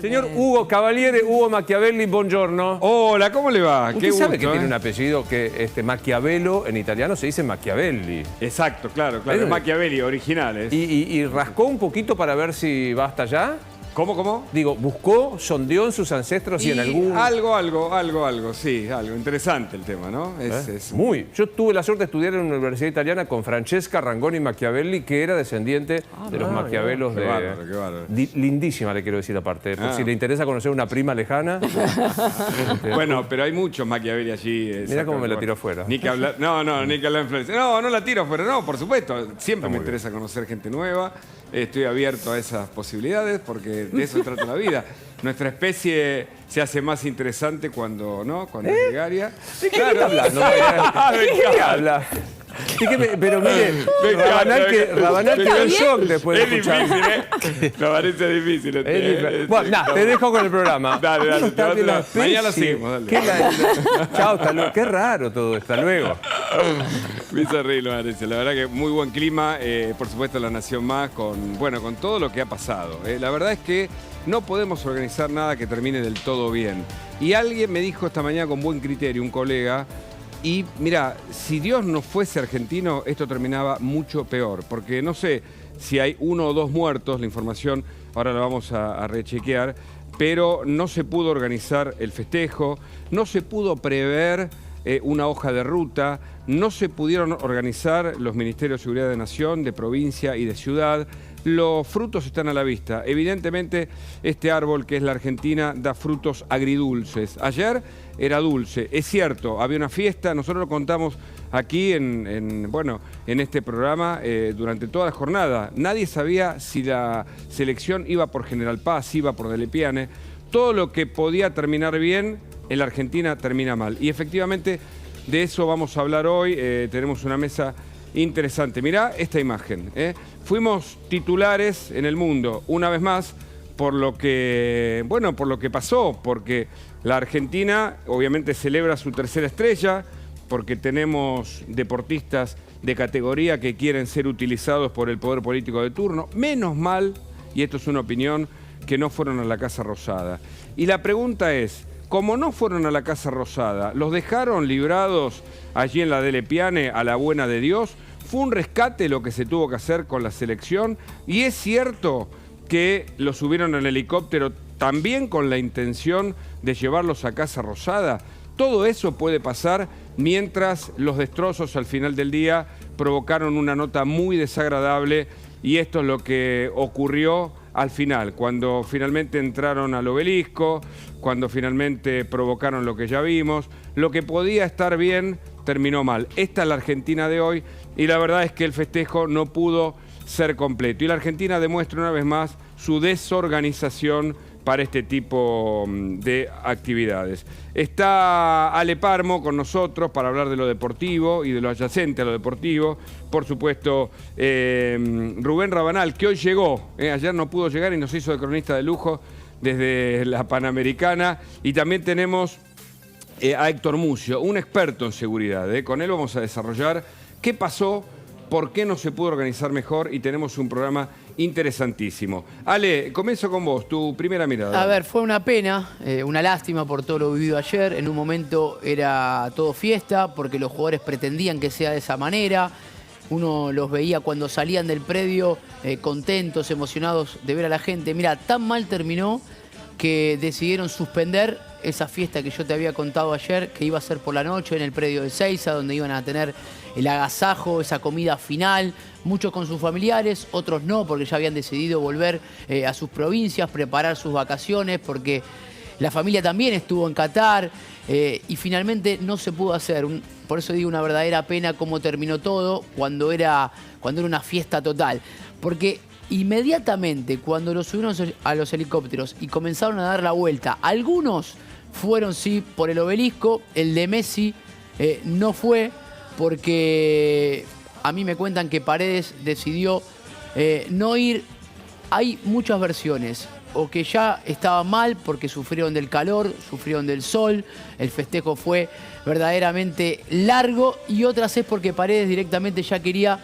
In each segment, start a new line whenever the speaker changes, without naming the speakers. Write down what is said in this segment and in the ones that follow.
Señor Hugo Cavaliere, Hugo Machiavelli, buongiorno.
Hola, ¿cómo le va?
¿Usted sabe que tiene un apellido que Maquiavelo en italiano se dice Machiavelli?
Exacto, claro, es Machiavelli, originales.
¿Y rascó un poquito para ver si va hasta allá?
¿Cómo?
Digo, buscó, sondeó en sus ancestros y en algún...
Algo, sí, algo. Interesante el tema, ¿no?
Muy. Yo tuve la suerte de estudiar en una universidad italiana con Francesca Rangoni Machiavelli, que era descendiente de los Maquiavelos de...
Qué bárbaro.
Lindísima, le quiero decir aparte. Por si le interesa conocer una prima lejana.
Bueno, pero hay muchos Machiavelli allí.
Mira cómo me la tiró fuera.
Ni que hablar, ni que hablar en Florencia. No la tiro fuera, no, por supuesto. Siempre me interesa conocer gente nueva. Estoy abierto a esas posibilidades porque de eso trata la vida. Nuestra especie se hace más interesante cuando es gregaria.
¿De qué está hablando? ¿De qué habla? Pero mire, Rabanal quedó en shock después de escuchar.
Es difícil, ¿eh? Me parece difícil.
Bueno, te dejo con el programa.
Dale. Mañana seguimos, dale.
Chao, hasta luego. Qué raro todo, hasta luego.
Me hizo reír, me parece. La verdad que muy buen clima, por supuesto La Nación Más, con todo lo que ha pasado. La verdad es que no podemos organizar nada que termine del todo bien. Y alguien me dijo esta mañana con buen criterio, un colega, y mira, si Dios no fuese argentino, esto terminaba mucho peor, porque no sé si hay 1 o 2 muertos, la información ahora la vamos a rechequear, pero no se pudo organizar el festejo, no se pudo prever una hoja de ruta, no se pudieron organizar los Ministerios de Seguridad de Nación, de provincia y de ciudad. Los frutos están a la vista. Evidentemente, este árbol que es la Argentina da frutos agridulces. Ayer era dulce. Es cierto, había una fiesta, nosotros lo contamos aquí en este programa durante toda la jornada. Nadie sabía si la selección iba por General Paz, iba por Delle Piane. Todo lo que podía terminar bien, en la Argentina termina mal. Y efectivamente, de eso vamos a hablar hoy. Tenemos una mesa interesante. Mirá esta imagen. Fuimos titulares en el mundo, una vez más, por lo que pasó, porque la Argentina obviamente celebra su 3ª estrella, porque tenemos deportistas de categoría que quieren ser utilizados por el poder político de turno. Menos mal, y esto es una opinión, que no fueron a la Casa Rosada. Y la pregunta es, como no fueron a la Casa Rosada, ¿los dejaron librados allí en la Delle Piane a la buena de Dios? ¿Fue un rescate lo que se tuvo que hacer con la selección? Y es cierto que los subieron en helicóptero también con la intención de llevarlos a Casa Rosada. Todo eso puede pasar mientras los destrozos al final del día provocaron una nota muy desagradable, y esto es lo que ocurrió al final, cuando finalmente entraron al obelisco, cuando finalmente provocaron lo que ya vimos. Lo que podía estar bien terminó mal. Esta es la Argentina de hoy, y la verdad es que el festejo no pudo ser completo. Y la Argentina demuestra una vez más su desorganización para este tipo de actividades. Está Ale Parmo con nosotros para hablar de lo deportivo y de lo adyacente a lo deportivo. Por supuesto, Rubén Rabanal, que hoy llegó, ayer no pudo llegar y nos hizo de cronista de lujo desde la Panamericana. Y también tenemos a Héctor Mucio, un experto en seguridad. Con él vamos a desarrollar qué pasó, por qué no se pudo organizar mejor, y tenemos un programa interesantísimo. Ale, comienzo con vos, tu primera mirada.
A ver, fue una pena, una lástima por todo lo vivido ayer. En un momento era todo fiesta porque los jugadores pretendían que sea de esa manera. Uno los veía cuando salían del predio contentos, emocionados de ver a la gente. Mira, tan mal terminó que decidieron suspender esa fiesta que yo te había contado ayer, que iba a ser por la noche en el predio de Ezeiza, donde iban a tener el agasajo, esa comida final, muchos con sus familiares, otros no, porque ya habían decidido volver a sus provincias, preparar sus vacaciones, porque la familia también estuvo en Qatar, y finalmente no se pudo hacer. Por eso digo, una verdadera pena cómo terminó todo cuando era una fiesta total. Porque inmediatamente cuando los subieron a los helicópteros y comenzaron a dar la vuelta, algunos fueron sí por el obelisco. El de Messi no fue, porque a mí me cuentan que Paredes decidió no ir. Hay muchas versiones, o que ya estaba mal porque sufrieron del calor, sufrieron del sol, el festejo fue verdaderamente largo, y otras es porque Paredes directamente ya quería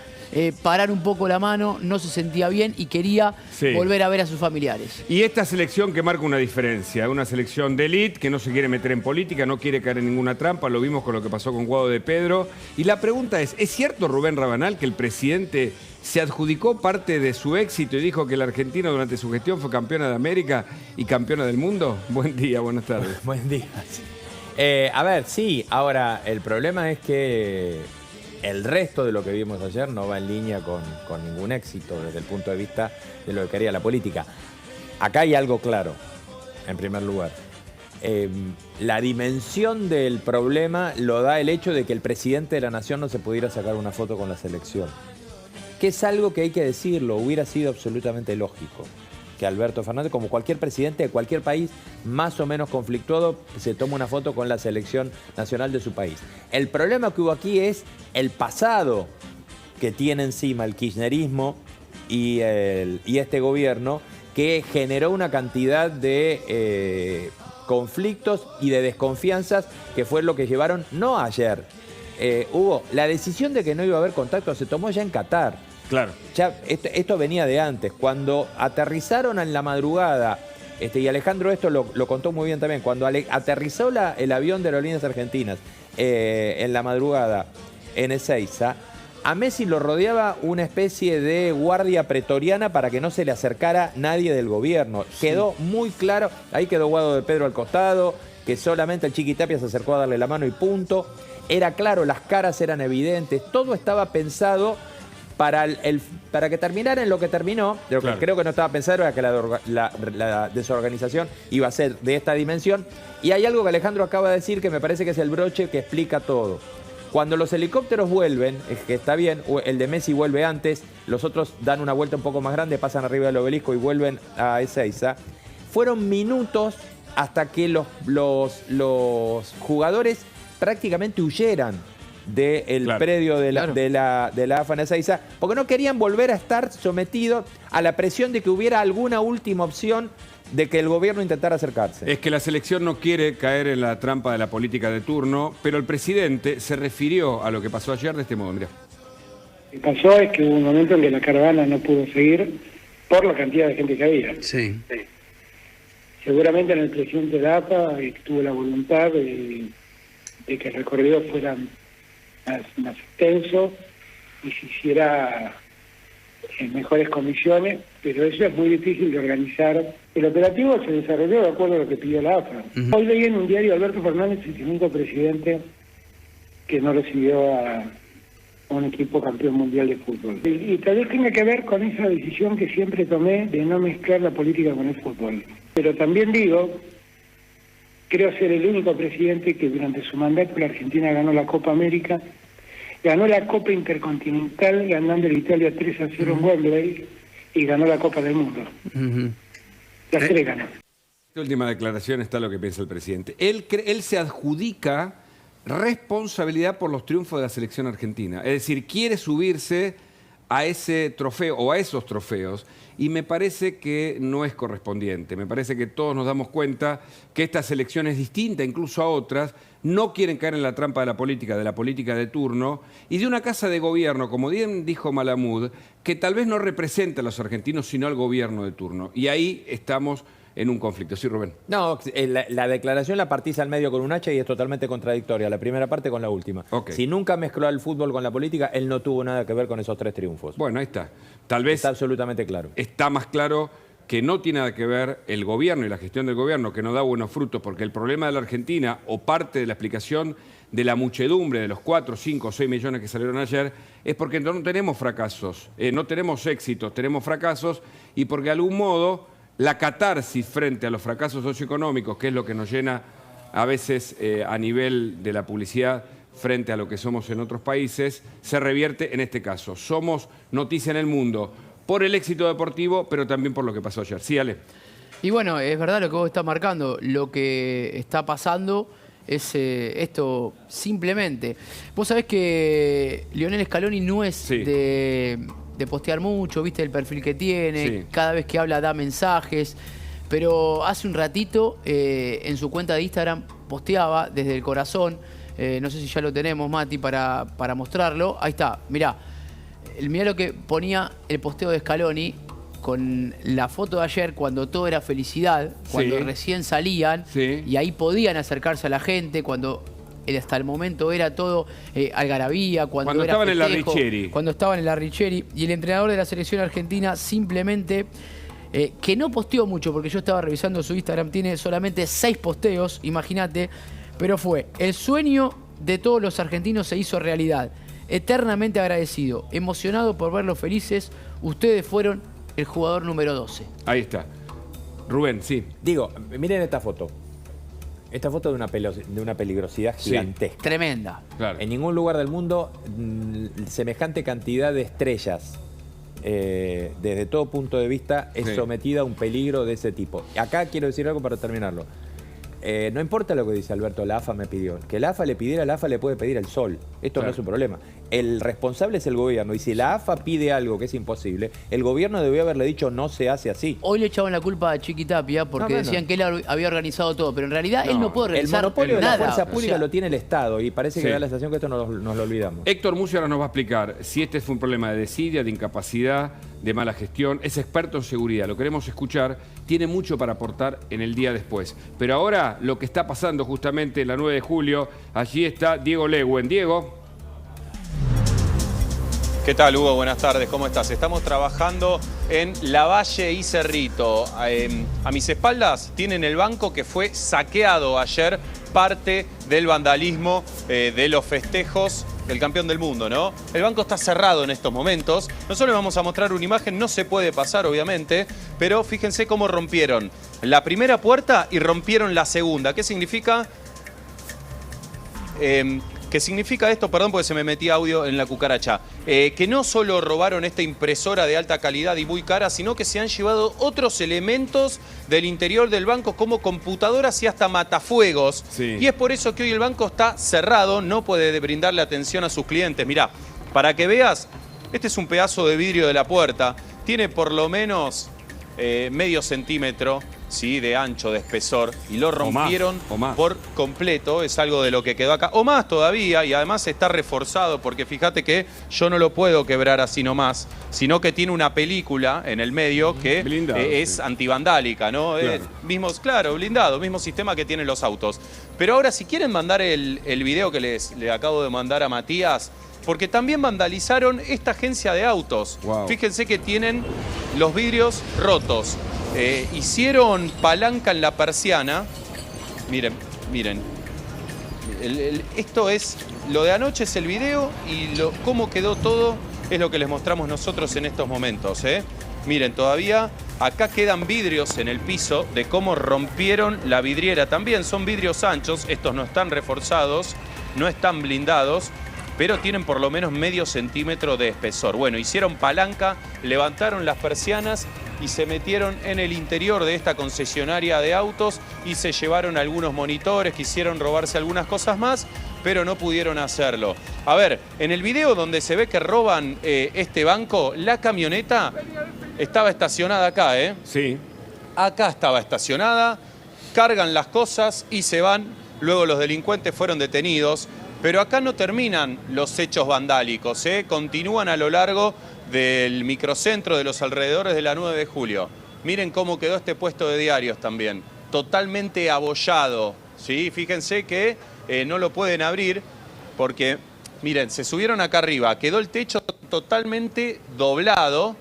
parar un poco la mano, no se sentía bien y quería volver a ver a sus familiares.
Y esta selección que marca una diferencia, una selección de élite que no se quiere meter en política, no quiere caer en ninguna trampa, lo vimos con lo que pasó con Guado de Pedro. Y la pregunta es cierto, Rubén Rabanal, que el presidente se adjudicó parte de su éxito y dijo que la Argentina durante su gestión fue campeona de América y campeona del mundo? Buen día, buenas tardes.
Buen día. A ver, sí, ahora el problema es que el resto de lo que vimos ayer no va en línea con ningún éxito desde el punto de vista de lo que quería la política. Acá hay algo claro, en primer lugar. La dimensión del problema lo da el hecho de que el presidente de la nación no se pudiera sacar una foto con la selección. Que es algo que hay que decirlo, hubiera sido absolutamente lógico. Que Alberto Fernández, como cualquier presidente de cualquier país más o menos conflictuado, se toma una foto con la selección nacional de su país. El problema que hubo aquí es el pasado que tiene encima el kirchnerismo y este gobierno, que generó una cantidad de conflictos y de desconfianzas que fue lo que llevaron, no ayer. Hubo la decisión de que no iba a haber contacto, se tomó ya en Qatar.
Claro.
Ya, esto venía de antes. Cuando aterrizaron en la madrugada, y Alejandro esto lo contó muy bien también, cuando aterrizó el avión de Aerolíneas Argentinas en la madrugada en Ezeiza, a Messi lo rodeaba una especie de guardia pretoriana para que no se le acercara nadie del gobierno. Quedó muy claro, ahí quedó Guado de Pedro al costado, que solamente el Chiqui Tapia se acercó a darle la mano y punto. Era claro, las caras eran evidentes, todo estaba pensado para que terminara en lo que terminó. Lo que creo que no estaba pensado era que la desorganización iba a ser de esta dimensión. Y hay algo que Alejandro acaba de decir que me parece que es el broche que explica todo. Cuando los helicópteros vuelven, es que está bien, el de Messi vuelve antes, los otros dan una vuelta un poco más grande, pasan arriba del obelisco y vuelven a Ezeiza. Fueron minutos hasta que los jugadores prácticamente huyeran del predio de la AFA en Ezeiza, porque no querían volver a estar sometidos a la presión de que hubiera alguna última opción de que el gobierno intentara acercarse.
Es que la selección no quiere caer en la trampa de la política de turno, pero el presidente se refirió a lo que pasó ayer de este modo. Mirá.
Lo que pasó es que hubo un momento en que la caravana no pudo seguir por la cantidad de gente que había.
Sí.
Seguramente en el presidente de la AFA tuvo la voluntad de que el recorrido fuera más extenso y se hiciera en mejores condiciones, pero eso es muy difícil de organizar. El operativo se desarrolló de acuerdo a lo que pidió la AFA. Hoy leí en un diario Alberto Fernández, el único presidente que no recibió a un equipo campeón mundial de fútbol. Y tal vez tenga que ver con esa decisión que siempre tomé de no mezclar la política con el fútbol. Pero también digo, creo ser el único presidente que durante su mandato la Argentina ganó la Copa América, ganó la Copa Intercontinental ganando en Italia 3-0 en Wembley y ganó la Copa del Mundo. Las tres ganó.
En esta última declaración está lo que piensa el presidente. Él se adjudica responsabilidad por los triunfos de la selección argentina. Es decir, quiere subirse a ese trofeo o a esos trofeos y me parece que no es correspondiente. Me parece que todos nos damos cuenta que esta selección es distinta incluso a otras, no quieren caer en la trampa de la política de turno y de una casa de gobierno, como bien dijo Malamud, que tal vez no representa a los argentinos sino al gobierno de turno. Y ahí estamos en un conflicto. Sí, Rubén.
No, la declaración la partís al medio con un hacha y es totalmente contradictoria, la primera parte con la última.
Okay.
Si nunca mezcló el fútbol con la política, él no tuvo nada que ver con esos 3 triunfos.
Bueno, ahí está. Tal vez
está absolutamente claro.
Está más claro que no tiene nada que ver el gobierno y la gestión del gobierno, que no da buenos frutos, porque el problema de la Argentina, o parte de la explicación de la muchedumbre de los 4, 5 o 6 millones que salieron ayer, es porque no tenemos fracasos, no tenemos éxitos, tenemos fracasos, y porque de algún modo la catarsis frente a los fracasos socioeconómicos, que es lo que nos llena a veces a nivel de la publicidad frente a lo que somos en otros países, se revierte en este caso. Somos noticia en el mundo por el éxito deportivo, pero también por lo que pasó ayer. Sí, Ale.
Y bueno, es verdad lo que vos estás marcando. Lo que está pasando es esto simplemente. Vos sabés que Lionel Scaloni no es de postear mucho, viste el perfil que tiene, cada vez que habla da mensajes, pero hace un ratito en su cuenta de Instagram posteaba desde el corazón, no sé si ya lo tenemos, Mati, para mostrarlo. Ahí está, mirá. mirá lo que ponía el posteo de Scaloni con la foto de ayer, cuando todo era felicidad, cuando
Sí.
recién salían
Sí.
y ahí podían acercarse a la gente, cuando hasta el momento era todo algarabía, cuando era
estaban en la
festejo,
Richeri.
cuando estaban en la Richeri. Y el entrenador de la selección argentina simplemente, que no posteó mucho, porque yo estaba revisando su Instagram, tiene solamente 6 posteos, imagínate, pero fue: el sueño de todos los argentinos se hizo realidad. Eternamente agradecido, emocionado por verlos felices. Ustedes fueron el jugador número 12.
Ahí está. Rubén, sí.
Digo, miren esta foto. Esta foto de una peligrosidad
Sí.
gigantesca.
Tremenda.
Claro.
En ningún lugar del mundo semejante cantidad de estrellas, desde todo punto de vista, es
Sí.
sometida a un peligro de ese tipo. Acá quiero decir algo para terminarlo. No importa lo que dice Alberto, la AFA me pidió. Que la AFA le pidiera, la AFA le puede pedir el sol. Esto
Claro.
no es un problema. El responsable es el gobierno. Y si la AFA pide algo que es imposible, el gobierno debió haberle dicho no se hace así.
Hoy le echaban la culpa a Chiqui Tapia porque
No, bueno.
decían que él había organizado todo, pero en realidad él no puede
El
organizar
monopolio de
nada.
la fuerza
O
pública
sea,
lo tiene el Estado y parece que
Sí.
da la sensación que esto nos lo olvidamos.
Héctor Mucio ahora nos va a explicar si este fue un problema de desidia, de incapacidad, de mala gestión. Es experto en seguridad, lo queremos escuchar. Tiene mucho para aportar en el día después. Pero ahora lo que está pasando justamente en la 9 de julio, allí está Diego Lewen. Diego.
¿Qué tal, Hugo? Buenas tardes, ¿cómo estás? Estamos trabajando en Lavalle y Cerrito. A mis espaldas tienen el banco que fue saqueado ayer, parte del vandalismo de los festejos del campeón del mundo, ¿no? El banco está cerrado en estos momentos. Nosotros les vamos a mostrar una imagen, no se puede pasar, obviamente, pero fíjense cómo rompieron la primera puerta y rompieron la segunda. ¿Qué significa? ¿Qué significa esto? Perdón, porque se me metía audio en la cucaracha. Que no solo robaron esta impresora de alta calidad y muy cara, sino que se han llevado otros elementos del interior del banco, como computadoras y hasta matafuegos.
Sí.
Y es por eso que hoy el banco está cerrado, no puede brindarle atención a sus clientes. Mirá, para que veas, este es un pedazo de vidrio de la puerta. Tiene por lo menos medio centímetro, ¿sí?, de ancho, de espesor, y lo rompieron
o más.
por completo. Es algo de lo que quedó acá, o más todavía, y además está reforzado, porque fíjate que yo no lo puedo quebrar así nomás, sino que tiene una película en el medio que
Blindado,
es
sí.
antivandálica, ¿no?
Claro.
Claro, blindado, mismo sistema que tienen los autos. Pero ahora, si quieren mandar el video que le acabo de mandar a Matías, porque también vandalizaron esta agencia de autos.
Wow.
Fíjense que tienen los vidrios rotos. Hicieron palanca en la persiana. Miren, miren. Esto es, lo de anoche es el video, y cómo quedó todo es lo que les mostramos nosotros en estos momentos, ¿eh? Miren, todavía acá quedan vidrios en el piso de cómo rompieron la vidriera. También son vidrios anchos, estos no están reforzados, no están blindados, pero tienen por lo menos medio centímetro de espesor. Bueno, hicieron palanca, levantaron las persianas y se metieron en el interior de esta concesionaria de autos y se llevaron algunos monitores, quisieron robarse algunas cosas más, pero no pudieron hacerlo. A ver, en el video donde se ve que roban este banco, la camioneta estaba estacionada acá, ¿eh?
Sí.
Acá estaba estacionada, cargan las cosas y se van. Luego los delincuentes fueron detenidos. Pero acá no terminan los hechos vandálicos, ¿eh? Continúan a lo largo del microcentro, de los alrededores de la 9 de julio. Miren cómo quedó este puesto de diarios también. Totalmente abollado, ¿sí? Fíjense que no lo pueden abrir porque, miren, se subieron acá arriba. Quedó el techo totalmente doblado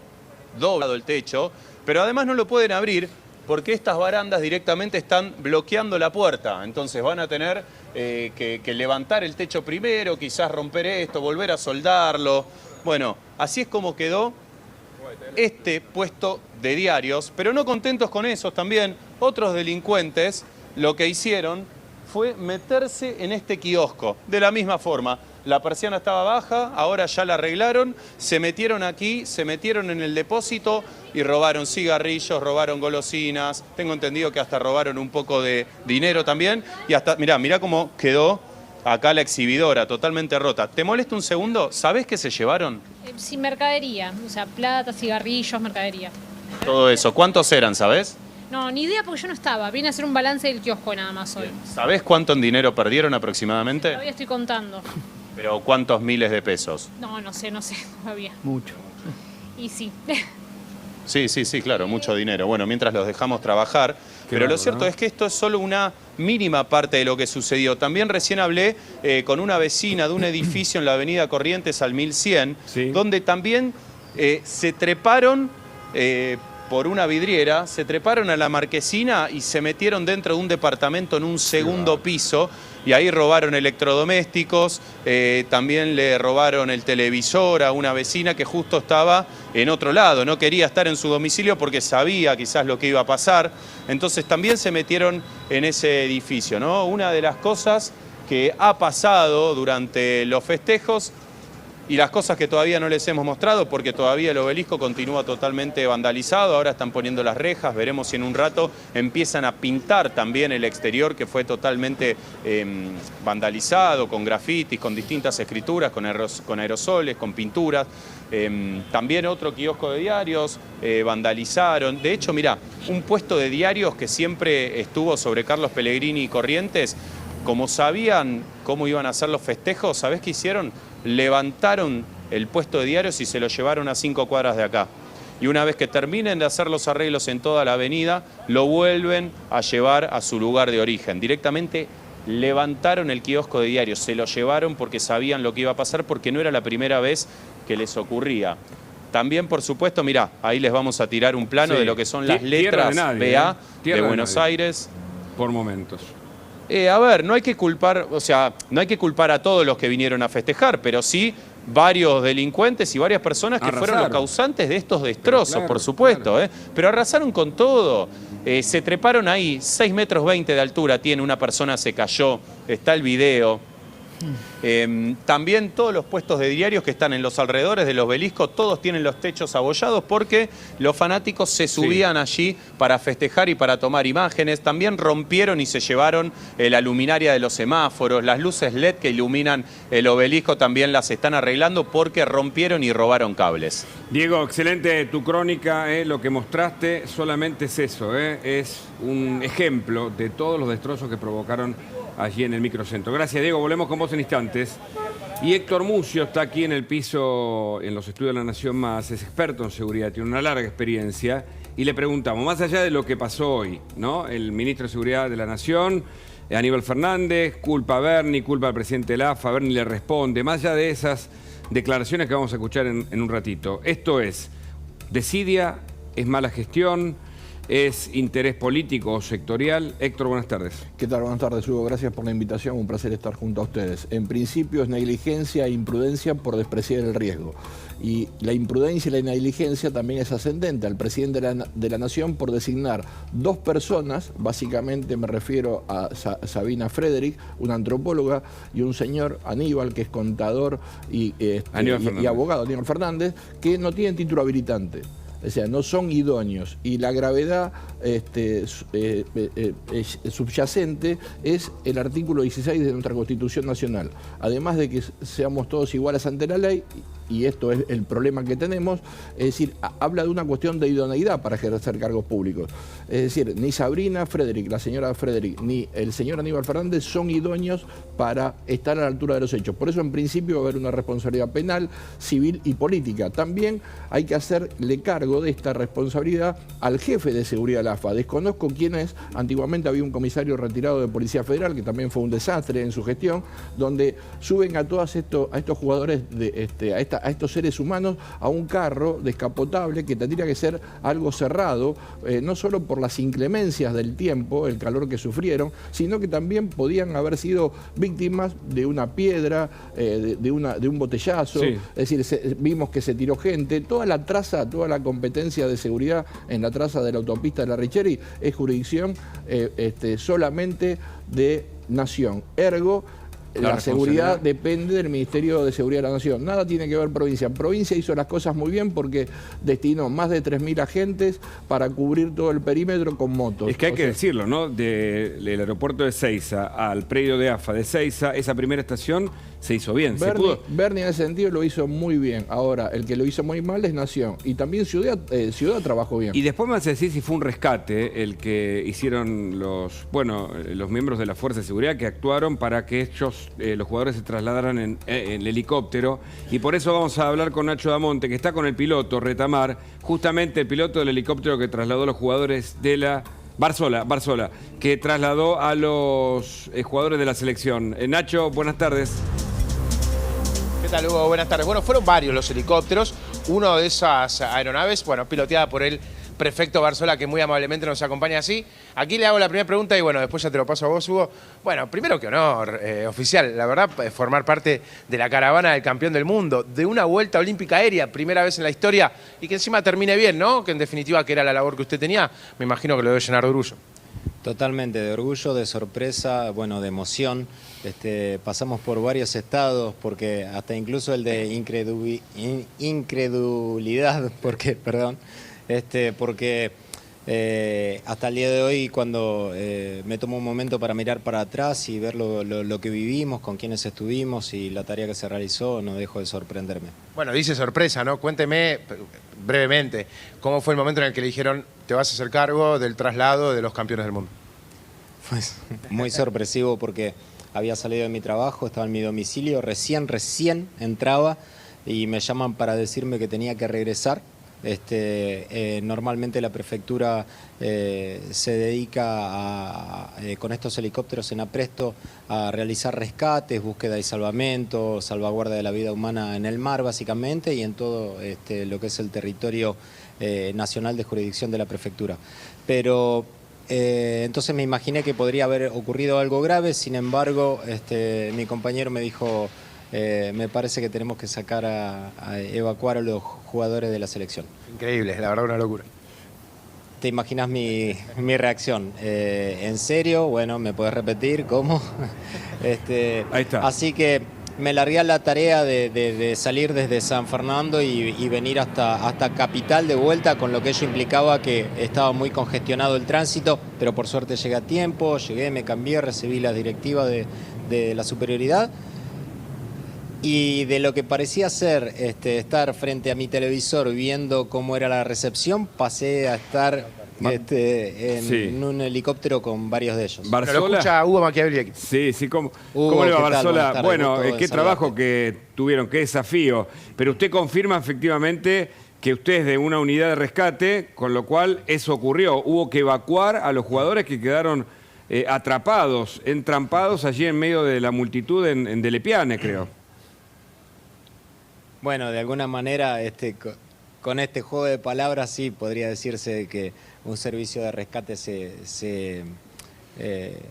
el techo, pero además no lo pueden abrir porque estas barandas directamente están bloqueando la puerta. Entonces van a tener que levantar el techo primero, quizás romper esto, volver a soldarlo. Bueno, así es como quedó este puesto de diarios, pero no contentos con eso, también otros delincuentes lo que hicieron fue meterse en este kiosco. De la misma forma, la persiana estaba baja, ahora ya la arreglaron, se metieron aquí, se metieron en el depósito y robaron cigarrillos, robaron golosinas, tengo entendido que hasta robaron un poco de dinero también, y hasta, mirá cómo quedó acá la exhibidora, totalmente rota. ¿Te molesta un segundo? ¿Sabés qué se llevaron?
Sí, mercadería, o sea, plata, cigarrillos, mercadería.
Todo eso. ¿Cuántos eran, sabés?
No, ni idea porque yo no estaba, vine a hacer un balance del kiosco nada más hoy.
¿Sabés cuánto en dinero perdieron aproximadamente?
Todavía estoy contando.
¿Pero cuántos miles de pesos?
No sé todavía.
Mucho.
Y sí.
Sí, claro, mucho dinero. Bueno, mientras los dejamos trabajar. Pero lo cierto es que esto es solo una mínima parte de lo que sucedió. También recién hablé con una vecina de un edificio en la avenida Corrientes al 1100, donde también se treparon por una vidriera, se treparon a la marquesina y se metieron dentro de un departamento en un segundo piso. Y ahí robaron electrodomésticos, también le robaron el televisor a una vecina que justo estaba en otro lado, no quería estar en su domicilio porque sabía quizás lo que iba a pasar. Entonces también se metieron en ese edificio, ¿no? Una de las cosas que ha pasado durante los festejos y las cosas que todavía no les hemos mostrado porque todavía el obelisco continúa totalmente vandalizado, ahora están poniendo las rejas, veremos si en un rato empiezan a pintar también el exterior que fue totalmente vandalizado, con grafitis, con distintas escrituras, con aerosoles, con pinturas. También otro kiosco de diarios vandalizaron. De hecho, mirá, un puesto de diarios que siempre estuvo sobre Carlos Pellegrini y Corrientes, como sabían cómo iban a ser los festejos, ¿sabés qué hicieron? Levantaron el puesto de diarios y se lo llevaron a 5 cuadras de acá. Y una vez que terminen de hacer los arreglos en toda la avenida, lo vuelven a llevar a su lugar de origen. Directamente levantaron el kiosco de diarios, se lo llevaron porque sabían lo que iba a pasar, porque no era la primera vez que les ocurría. También, por supuesto, mirá, ahí les vamos a tirar un plano de lo que son las letras BA de Buenos Aires.
Por momentos.
A ver, no hay que culpar, o sea, no hay que culpar a todos los que vinieron a festejar, pero sí varios delincuentes y varias personas que fueron los causantes de estos destrozos, claro, por supuesto. Claro. Pero arrasaron con todo. Se treparon ahí, 6,20 metros de altura tiene, una persona se cayó, está el video. También todos los puestos de diarios que están en los alrededores del obelisco, todos tienen los techos abollados porque los fanáticos se subían allí para festejar y para tomar imágenes. También rompieron y se llevaron la luminaria de los semáforos, las luces LED que iluminan el obelisco también las están arreglando porque rompieron y robaron cables.
Diego, excelente tu crónica, lo que mostraste solamente es eso, es un ejemplo de todos los destrozos que provocaron allí en el microcentro. Gracias, Diego. Volvemos con vos en instantes. Y Héctor Mucio está aquí en el piso, en los estudios de La Nación Más, es experto en seguridad, tiene una larga experiencia. Y le preguntamos, más allá de lo que pasó hoy, ¿no? El ministro de Seguridad de la Nación, Aníbal Fernández, culpa a Bernie, culpa al presidente de la AFA, Bernie le responde. Más allá de esas declaraciones que vamos a escuchar en un ratito. Esto es desidia, es mala gestión, ¿es interés político o sectorial? Héctor, buenas tardes.
¿Qué tal? Buenas tardes, Hugo. Gracias por la invitación. Un placer estar junto a ustedes. En principio es negligencia e imprudencia por despreciar el riesgo. Y la imprudencia y la negligencia también es ascendente al presidente de la Nación por designar 2 personas, básicamente me refiero a Sabina Frederick, una antropóloga, y un señor Aníbal, que es contador y abogado, Aníbal Fernández, que no tienen título habilitante. O sea, no son idóneos y la gravedad subyacente es el artículo 16 de nuestra Constitución Nacional. Además de que seamos todos iguales ante la ley, y esto es el problema que tenemos, es decir, habla de una cuestión de idoneidad para ejercer cargos públicos. Es decir, ni Sabrina Frederick, la señora Frederick, ni el señor Aníbal Fernández son idóneos para estar a la altura de los hechos. Por eso, en principio, va a haber una responsabilidad penal, civil y política. También hay que hacerle cargo de esta responsabilidad al jefe de seguridad de la AFA. Desconozco quién es. Antiguamente había un comisario retirado de Policía Federal, que también fue un desastre en su gestión, donde suben a todos estos jugadores, a estos seres humanos, a un carro descapotable que tendría que ser algo cerrado, no solo por las inclemencias del tiempo, el calor que sufrieron, sino que también podían haber sido víctimas de una piedra, de un botellazo. Sí. Es decir, vimos que se tiró gente. Toda la traza, toda la competencia de seguridad en la traza de la autopista de la Richeri es jurisdicción solamente de Nación. Ergo, la seguridad depende del Ministerio de Seguridad de la Nación. Nada tiene que ver provincia. Provincia hizo las cosas muy bien porque destinó más de 3.000 agentes para cubrir todo el perímetro con motos.
Es que hay que decirlo, ¿no? Del aeropuerto de Seiza al predio de AFA de Seiza, esa primera estación se hizo bien.
Bernie en ese sentido lo hizo muy bien. Ahora, el que lo hizo muy mal es Nación. Y también Ciudad trabajó bien.
Y después me vas a decir si fue un rescate el que hicieron los miembros de la Fuerza de Seguridad que actuaron para que ellos, los jugadores, se trasladaran en el helicóptero. Y por eso vamos a hablar con Nacho Damonte, que está con el piloto, Retamar, justamente el piloto del helicóptero que trasladó a los jugadores de la... Barzola, que trasladó a los jugadores de la selección. Nacho, buenas tardes.
¿Qué tal, Hugo? Buenas tardes. Bueno, fueron varios los helicópteros. Uno de esas aeronaves, bueno, piloteada por el prefecto Barzola, que muy amablemente nos acompaña así. Aquí le hago la primera pregunta y bueno, después ya te lo paso a vos, Hugo. Bueno, primero qué honor, oficial, la verdad, formar parte de la caravana del campeón del mundo, de una vuelta olímpica aérea, primera vez en la historia, y que encima termine bien, ¿no? Que en definitiva, que era la labor que usted tenía, me imagino que lo debe llenar de orgullo.
Totalmente, de orgullo, de sorpresa, bueno, de emoción. Pasamos por varios estados, porque hasta incluso el de incredulidad, porque hasta el día de hoy, cuando me tomo un momento para mirar para atrás y ver lo que vivimos, con quienes estuvimos y la tarea que se realizó, no dejo de sorprenderme.
Bueno, dice sorpresa, ¿no? Cuénteme brevemente, ¿cómo fue el momento en el que le dijeron te vas a hacer cargo del traslado de los campeones del mundo?
Pues muy sorpresivo porque había salido de mi trabajo, estaba en mi domicilio, recién entraba y me llaman para decirme que tenía que regresar. Normalmente la prefectura se dedica con estos helicópteros en apresto a realizar rescates, búsqueda y salvamento, salvaguarda de la vida humana en el mar básicamente y en todo lo que es el territorio nacional de jurisdicción de la prefectura. Pero entonces me imaginé que podría haber ocurrido algo grave, sin embargo mi compañero me dijo... me parece que tenemos que sacar a evacuar a los jugadores de la selección.
Increíble, la verdad una locura.
¿Te imaginas mi reacción? ¿En serio? Bueno, ¿me puedes repetir cómo?
Ahí está.
Así que me largué a la tarea de salir desde San Fernando y venir hasta Capital de vuelta, con lo que ello implicaba que estaba muy congestionado el tránsito, pero por suerte llegué a tiempo, me cambié, recibí la directiva de la superioridad. Y de lo que parecía ser estar frente a mi televisor viendo cómo era la recepción, pasé a estar en un helicóptero con varios de ellos.
¿Barzola?
Lo escucha Hugo Machiavelli.
Sí, ¿cómo
Hugo,
le va,
¿qué tal?
Barzola?
Buenas tardes,
Bueno,
gusto en
qué trabajo
saludarte.
que tuvieron, qué desafío. Pero usted confirma efectivamente que usted es de una unidad de rescate, con lo cual eso ocurrió. Hubo que evacuar a los jugadores que quedaron atrapados, entrampados allí en medio de la multitud en Delepiane, creo.
Bueno, de alguna manera, con este juego de palabras sí podría decirse que un servicio de rescate se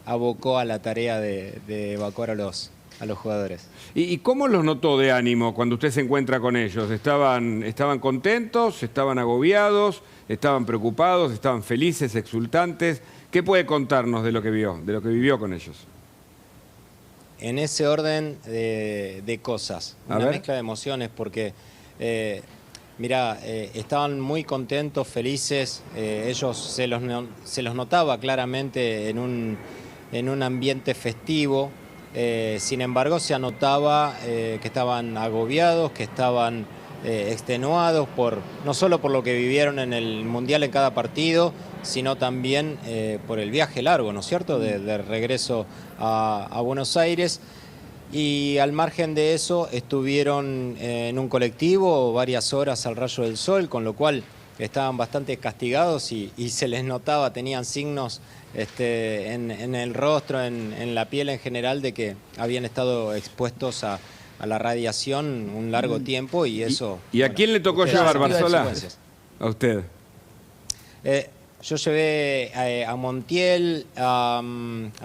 abocó a la tarea de evacuar a los jugadores.
¿Y cómo los notó de ánimo cuando usted se encuentra con ellos? ¿Estaban contentos? ¿Estaban agobiados? ¿Estaban preocupados? ¿Estaban felices, exultantes? ¿Qué puede contarnos de lo que vio, de lo que vivió con ellos?
En ese orden de cosas, una mezcla de emociones, porque, estaban muy contentos, felices, ellos se los notaba claramente en un ambiente festivo, sin embargo se anotaba que estaban agobiados, que estaban extenuados, no solo por lo que vivieron en el Mundial en cada partido, sino también por el viaje largo, ¿no es cierto?, de regreso a Buenos Aires. Y al margen de eso estuvieron en un colectivo varias horas al rayo del sol, con lo cual estaban bastante castigados y se les notaba, tenían signos en el rostro, en la piel en general, de que habían estado expuestos a la radiación un largo tiempo y eso...
¿Y a quién le tocó llevar, Barzola? A usted.
Yo llevé a Montiel, a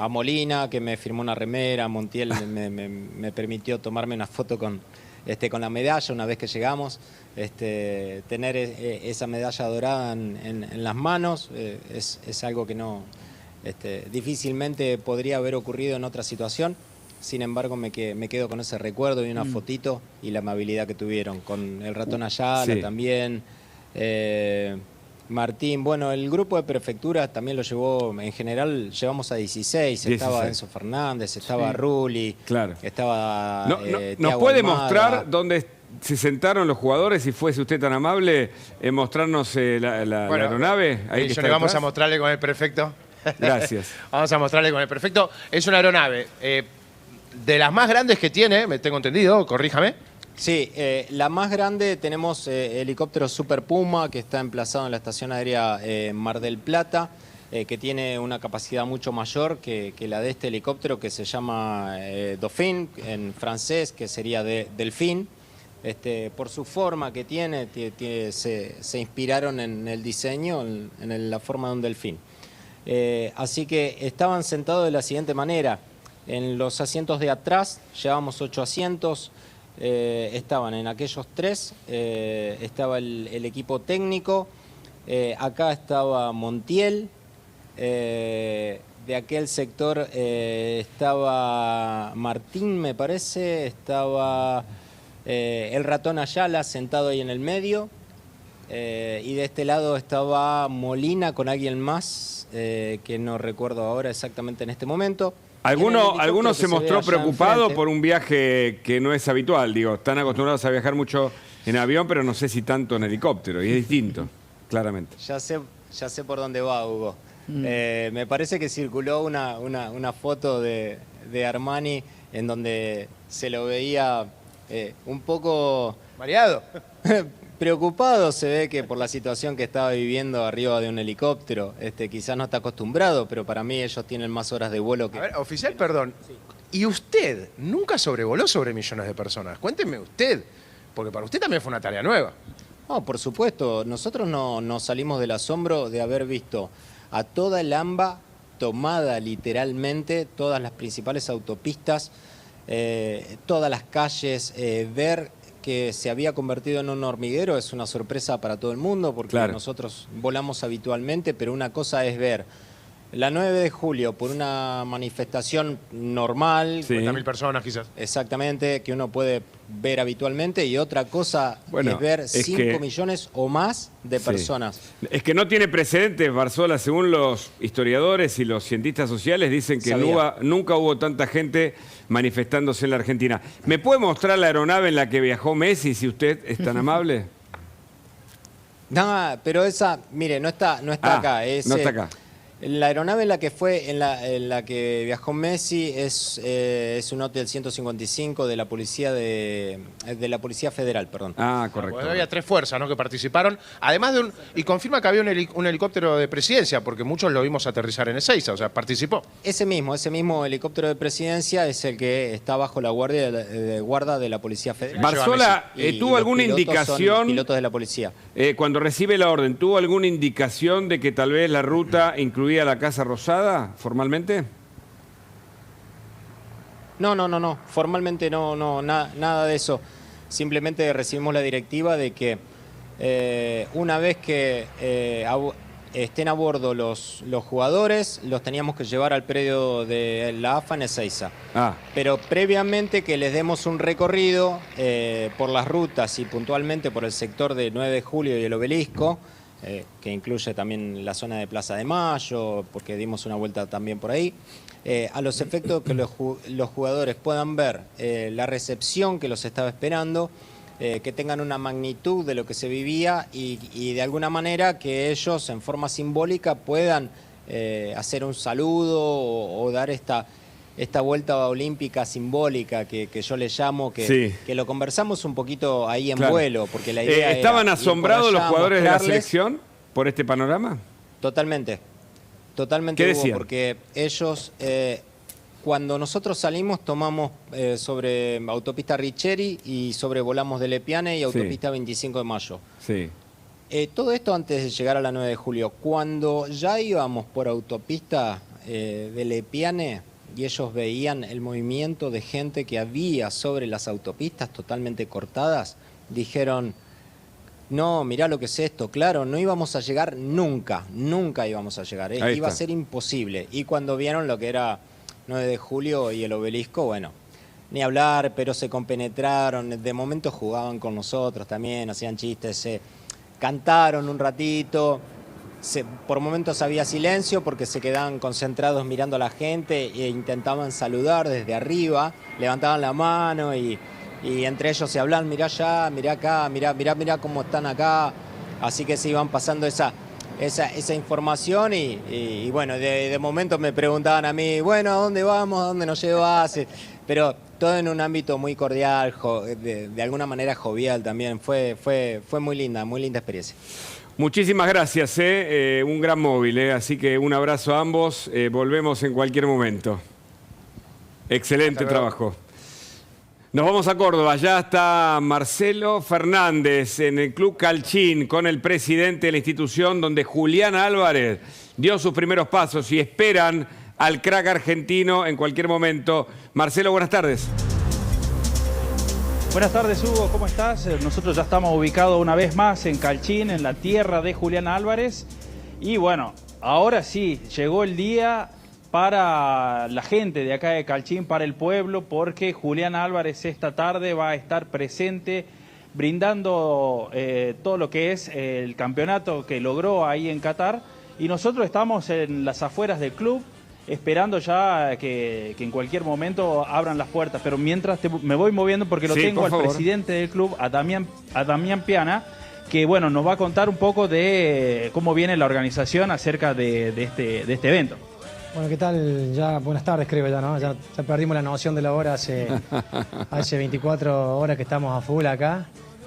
Molina, que me firmó una remera. Montiel me permitió tomarme una foto con la medalla una vez que llegamos. Tener esa medalla dorada en las manos es algo que no difícilmente podría haber ocurrido en otra situación. Sin embargo, me quedo con ese recuerdo y una fotito y la amabilidad que tuvieron. Con el ratón Ayala también. Martín, bueno, el grupo de prefectura también lo llevó, en general llevamos a 16, estaba Enzo Fernández, estaba Rulli, estaba
¿Nos
Thiago
puede
Almada.
mostrar dónde se sentaron los jugadores, si fuese usted tan amable, en mostrarnos la aeronave? Ahí que
Johnny,
está
vamos
detrás.
a mostrarle con el prefecto.
Gracias.
Vamos a mostrarle con el prefecto. Es una aeronave de las más grandes que tiene, me tengo entendido, corríjame.
Sí, la más grande tenemos helicóptero Super Puma, que está emplazado en la estación aérea Mar del Plata, que tiene una capacidad mucho mayor que la de este helicóptero, que se llama Dauphin, en francés, que sería delfín. Por su forma que tiene, se inspiraron en el diseño, en la forma de un delfín. Así que estaban sentados de la siguiente manera. En los asientos de atrás llevamos 8 asientos. Estaban en aquellos 3, estaba el equipo técnico, acá estaba Montiel, de aquel sector estaba Martín, me parece, estaba el ratón Ayala sentado ahí en el medio, y de este lado estaba Molina con alguien más, que no recuerdo ahora exactamente en este momento.
¿Alguno se mostró preocupado por un viaje que no es habitual? Digo, están acostumbrados a viajar mucho en avión, pero no sé si tanto en helicóptero, y es distinto, claramente.
Ya sé por dónde va, Hugo. Me parece que circuló una foto de Armani en donde se lo veía un poco...
¿Mareado?
Preocupado, se ve que por la situación que estaba viviendo arriba de un helicóptero. Quizás no está acostumbrado, pero para mí ellos tienen más horas de vuelo que...
A ver, oficial, perdón. Sí. ¿Y usted nunca sobrevoló sobre millones de personas? Cuénteme usted, porque para usted también fue una tarea nueva.
No, por supuesto. Nosotros no nos salimos del asombro de haber visto a toda el AMBA tomada literalmente, todas las principales autopistas, todas las calles, ver que se había convertido en un hormiguero es una sorpresa para todo el mundo, porque nosotros volamos habitualmente, pero una cosa es ver la 9 de julio por una manifestación normal.
50.000 personas quizás.
Exactamente, que uno puede ver habitualmente, y otra cosa es ver 5 millones o más de personas.
Es que no tiene precedentes, Barzola, según los historiadores y los cientistas sociales, dicen que nunca hubo tanta gente manifestándose en la Argentina. ¿Me puede mostrar la aeronave en la que viajó Messi, si usted es tan amable?
No, pero esa, mire, no está acá.
No está acá.
La aeronave en la que fue, en la que viajó Messi es un Hotel 155 de la policía la Policía Federal, perdón.
Ah, correcto.
Bueno, había 3 fuerzas, ¿no?, que participaron, además de y confirma que había un helicóptero de presidencia, porque muchos lo vimos aterrizar en Ezeiza, o sea, participó.
Ese mismo helicóptero de presidencia es el que está bajo la guarda de la Policía Federal.
Barzola, ¿tuvo alguna indicación?
Pilotos de la policía.
Cuando recibe la orden, ¿tuvo alguna indicación de que tal vez la ruta incluía la Casa Rosada formalmente?
No. Formalmente no, nada de eso. Simplemente recibimos la directiva de que una vez que estén a bordo los jugadores, los teníamos que llevar al predio de la AFA en Ezeiza. Pero previamente que les demos un recorrido por las rutas y puntualmente por el sector de 9 de Julio y el Obelisco, que incluye también la zona de Plaza de Mayo, porque dimos una vuelta también por ahí, a los efectos que los jugadores puedan ver la recepción que los estaba esperando, que tengan una magnitud de lo que se vivía y de alguna manera que ellos en forma simbólica puedan hacer un saludo o dar esta vuelta olímpica simbólica que yo le llamo, que lo conversamos un poquito ahí en vuelo, porque la idea
¿estaban
era
asombrados los jugadores de la selección por este panorama?
Totalmente,
¿Qué decían?
Hugo, porque ellos, cuando nosotros salimos, tomamos sobre autopista Richeri y sobrevolamos de Lepiane y autopista 25 de Mayo.
Sí.
Todo esto antes de llegar a la 9 de julio. Cuando ya íbamos por autopista de Lepiane, y ellos veían el movimiento de gente que había sobre las autopistas totalmente cortadas, dijeron, no, mirá lo que es esto, claro, no íbamos a llegar nunca íbamos a llegar, iba a ser imposible. Y cuando vieron lo que era 9 de julio y el Obelisco, bueno, ni hablar, pero se compenetraron, de momento jugaban con nosotros también, hacían chistes, cantaron un ratito, por momentos había silencio porque se quedaban concentrados mirando a la gente e intentaban saludar desde arriba, levantaban la mano y entre ellos se hablaban, mirá allá, mirá acá, mirá cómo están acá. Así que se iban pasando esa información y bueno, de momento me preguntaban a mí, bueno, ¿a dónde vamos? ¿A dónde nos llevas? Pero todo en un ámbito muy cordial, de alguna manera jovial también. Fue muy linda experiencia.
Muchísimas gracias, un gran móvil, así que un abrazo a ambos, volvemos en cualquier momento. Excelente trabajo. Nos vamos a Córdoba, ya está Marcelo Fernández en el Club Calchín con el presidente de la institución donde Julián Álvarez dio sus primeros pasos y esperan al crack argentino en cualquier momento. Marcelo, buenas tardes.
Buenas tardes, Hugo, ¿cómo estás? Nosotros ya estamos ubicados una vez más en Calchín, en la tierra de Julián Álvarez. Y bueno, ahora sí, llegó el día para la gente de acá de Calchín, para el pueblo, porque Julián Álvarez esta tarde va a estar presente brindando todo lo que es el campeonato que logró ahí en Qatar. Y nosotros estamos en las afueras del club, esperando ya que en cualquier momento abran las puertas. Pero mientras me voy moviendo porque lo tengo al presidente del club, a Damián Piana, que bueno, nos va a contar un poco de cómo viene la organización acerca de este evento.
Bueno, ¿qué tal? Ya buenas tardes, creo ya, ¿no? Ya perdimos la noción de la hora hace 24 horas que estamos a full acá.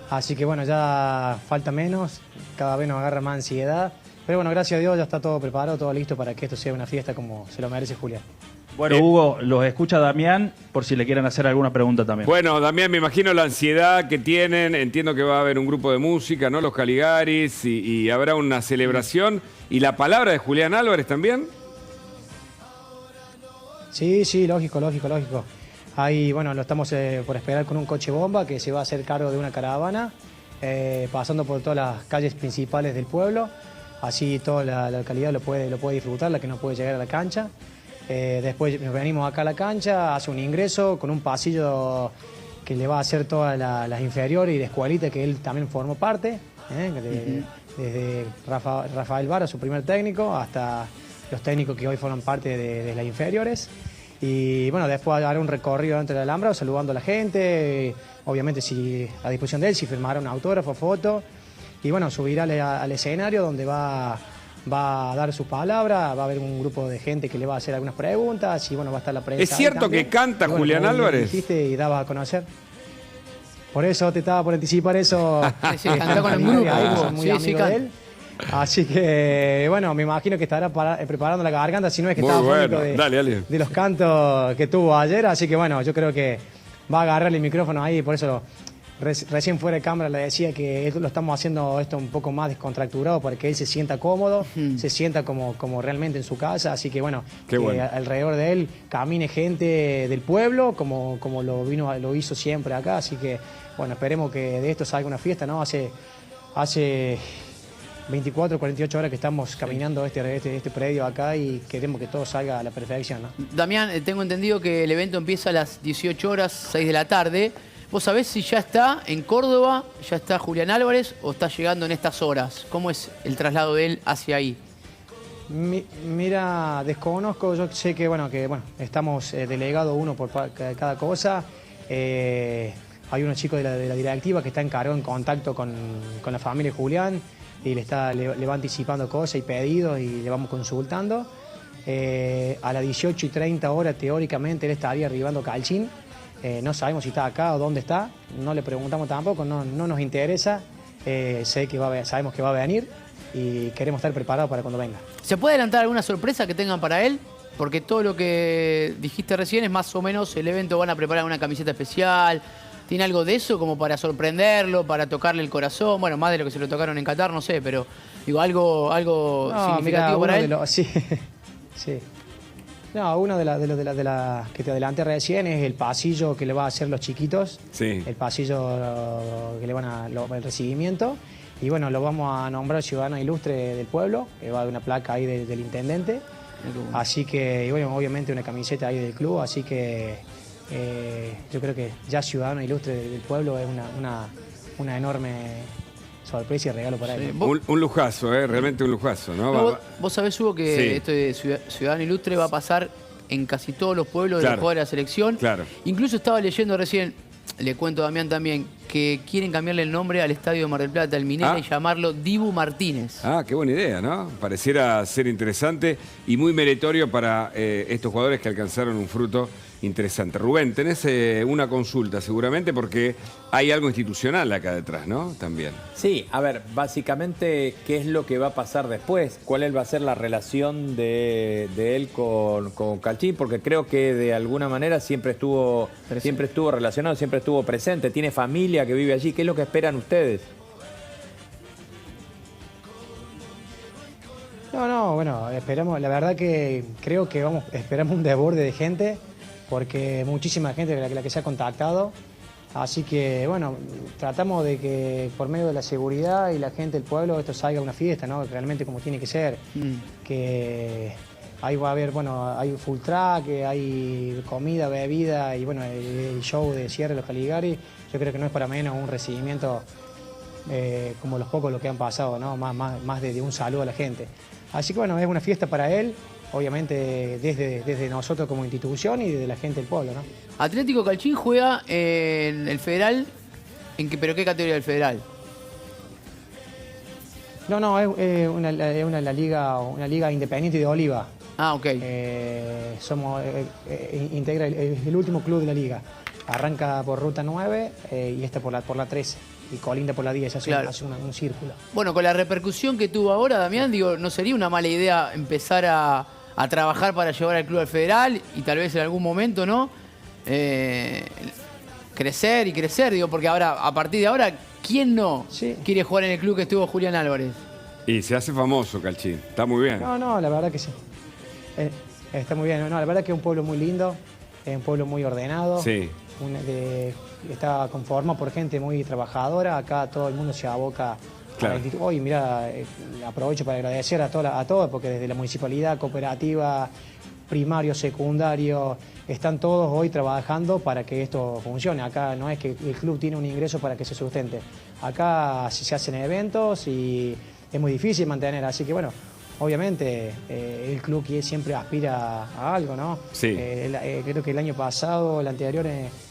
Así que bueno, ya falta menos, cada vez nos agarra más ansiedad. Pero bueno, gracias a Dios ya está todo preparado, todo listo para que esto sea una fiesta como se lo merece Julián.
Bueno, Hugo, los escucha Damián por si le quieren hacer alguna pregunta también.
Bueno, Damián, me imagino la ansiedad que tienen. Entiendo que va a haber un grupo de música, ¿no? Los Caligaris, y habrá una celebración. ¿Y la palabra de Julián Álvarez también?
Sí, lógico. Ahí, bueno, lo estamos por esperar con un coche bomba que se va a hacer cargo de una caravana, pasando por todas las calles principales del pueblo. Así toda la localidad lo puede disfrutar, la que no puede llegar a la cancha. Después nos venimos acá a la cancha, hace un ingreso con un pasillo que le va a hacer todas las inferiores y de escuelita que él también formó parte, desde Rafael Vara, su primer técnico, hasta los técnicos que hoy forman parte de las inferiores. Y bueno, después hará un recorrido dentro del alambrado saludando a la gente, obviamente a disposición de él, si firmará un autógrafo, foto. Y bueno, subirá al escenario donde va a dar su palabra, va a haber un grupo de gente que le va a hacer algunas preguntas y bueno, va a estar la prensa.
¿Es cierto que canta Julián Álvarez?
Dijiste y daba a conocer. Por eso te estaba por anticipar eso.
Sí, canta con el grupo.
Muy amigo de él. Así que, bueno, me imagino que estará preparando la garganta, si no es que estaba fónico de los cantos que tuvo ayer. Así que, bueno, yo creo que va a agarrar el micrófono ahí, por eso recién fuera de cámara le decía que lo estamos haciendo esto un poco más descontracturado para que él se sienta cómodo, se sienta como realmente en su casa. Así que, bueno, alrededor de él camine gente del pueblo como lo hizo siempre acá. Así que, bueno, esperemos que de esto salga una fiesta, ¿no? Hace 24, 48 horas que estamos caminando este predio acá y queremos que todo salga a la perfección, ¿no?
Damián, tengo entendido que el evento empieza a las 18 horas, 6 de la tarde. ¿Vos sabés si ya está en Córdoba, ya está Julián Álvarez o está llegando en estas horas? ¿Cómo es el traslado de él hacia ahí?
Mira, desconozco, yo sé que estamos delegado uno por cada cosa. Hay unos chicos de la directiva que está encargado en contacto con la familia de Julián y le va anticipando cosas y pedidos y le vamos consultando. A las 18:30 horas, teóricamente, él estaría arribando Calchín. No sabemos si está acá o dónde está, no le preguntamos tampoco, no nos interesa. Sabemos que va a venir y queremos estar preparados para cuando venga.
¿Se puede adelantar alguna sorpresa que tengan para él? Porque todo lo que dijiste recién es más o menos el evento, van a preparar una camiseta especial. ¿Tiene algo de eso como para sorprenderlo, para tocarle el corazón? Bueno, más de lo que se lo tocaron en Qatar, no sé, pero digo, algo significativo para él.
Sí. No, una de las que te adelanté recién es el pasillo que le va a hacer los chiquitos. Sí. El pasillo que le van el recibimiento. Y bueno, lo vamos a nombrar ciudadano ilustre del pueblo, que va a haber una placa ahí del intendente. Así que, y bueno, obviamente una camiseta ahí del club, así que yo creo que ya ciudadano ilustre del pueblo es una enorme sorpresa y regalo para él.
Un lujazo, realmente un lujazo, ¿no?
No, vos sabés, Hugo, que
Sí.
esto de Ciudadano Ilustre va a pasar en casi todos los pueblos de los
Claro.
jugadores de la selección.
Claro.
Incluso estaba leyendo recién, le cuento a Damián también, que quieren cambiarle el nombre al estadio de Mar del Plata, el Minera, y llamarlo Dibu Martínez.
Ah, qué buena idea, ¿no? Pareciera ser interesante y muy meritorio para estos jugadores que alcanzaron un fruto interesante. Rubén, tenés una consulta seguramente porque hay algo institucional acá detrás, ¿no? También.
Sí, a ver, básicamente, ¿qué es lo que va a pasar después? ¿Cuál va a ser la relación de él con Calchín? Porque creo que de alguna manera siempre estuvo relacionado, siempre estuvo presente. Tiene familia que vive allí. ¿Qué es lo que esperan ustedes?
No, bueno, esperamos, la verdad que creo que esperamos un desborde de gente, porque muchísima gente la que se ha contactado. Así que, bueno, tratamos de que por medio de la seguridad y la gente del pueblo esto salga una fiesta, ¿no? Realmente como tiene que ser. Que ahí va a haber, bueno, hay full track, hay comida, bebida y, bueno, el show de cierre de los Caligari. Yo creo que no es para menos un recibimiento como los pocos lo que han pasado, ¿no? Más de un saludo a la gente. Así que, bueno, es una fiesta para él. Obviamente desde nosotros como institución y desde la gente del pueblo, ¿no?
Atlético Calchín juega en el Federal, ¿pero qué categoría del Federal?
No, es una liga independiente de Oliva.
Ah, ok.
Integra el último club de la liga. Arranca por ruta 9 y está por la 13. Y colinda por la 10, hace un círculo.
Bueno, con la repercusión que tuvo ahora, Damián, digo, ¿no sería una mala idea empezar a trabajar para llevar al club al Federal y tal vez en algún momento, ¿no? Crecer y crecer, digo, porque ahora, a partir de ahora, ¿quién no quiere jugar en el club que estuvo Julián Álvarez?
Y se hace famoso Calchín, está muy bien.
No, la verdad que sí. Está muy bien. No, la verdad que es un pueblo muy lindo, es un pueblo muy ordenado.
Sí.
Está conformado por gente muy trabajadora. Acá todo el mundo se aboca.
Claro.
Hoy, mira, aprovecho para agradecer a todos, porque desde la municipalidad, cooperativa, primario, secundario, están todos hoy trabajando para que esto funcione. Acá no es que el club tiene un ingreso para que se sustente. Acá se hacen eventos y es muy difícil mantener. Así que, bueno, obviamente el club siempre aspira a algo, ¿no?
Sí.
Creo que el año pasado, el anterior,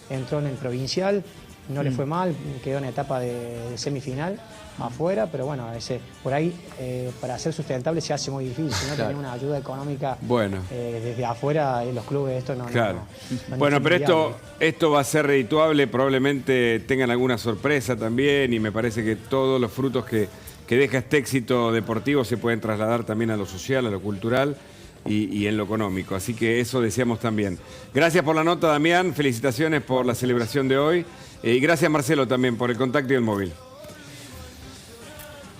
entró en el provincial, no le fue mal, quedó en etapa de semifinal afuera, pero bueno, por ahí para ser sustentable se hace muy difícil, ¿no?
Claro.
Tener una ayuda económica
Bueno.
desde afuera, los clubes, esto no.
Claro.
No
Bueno,
es
pero
inviable.
esto va a ser redituable, probablemente tengan alguna sorpresa también y me parece que todos los frutos que deja este éxito deportivo se pueden trasladar también a lo social, a lo cultural y en lo económico. Así que eso deseamos también. Gracias por la nota, Damián. Felicitaciones por la celebración de hoy. Y gracias, Marcelo, también por el contacto y el móvil.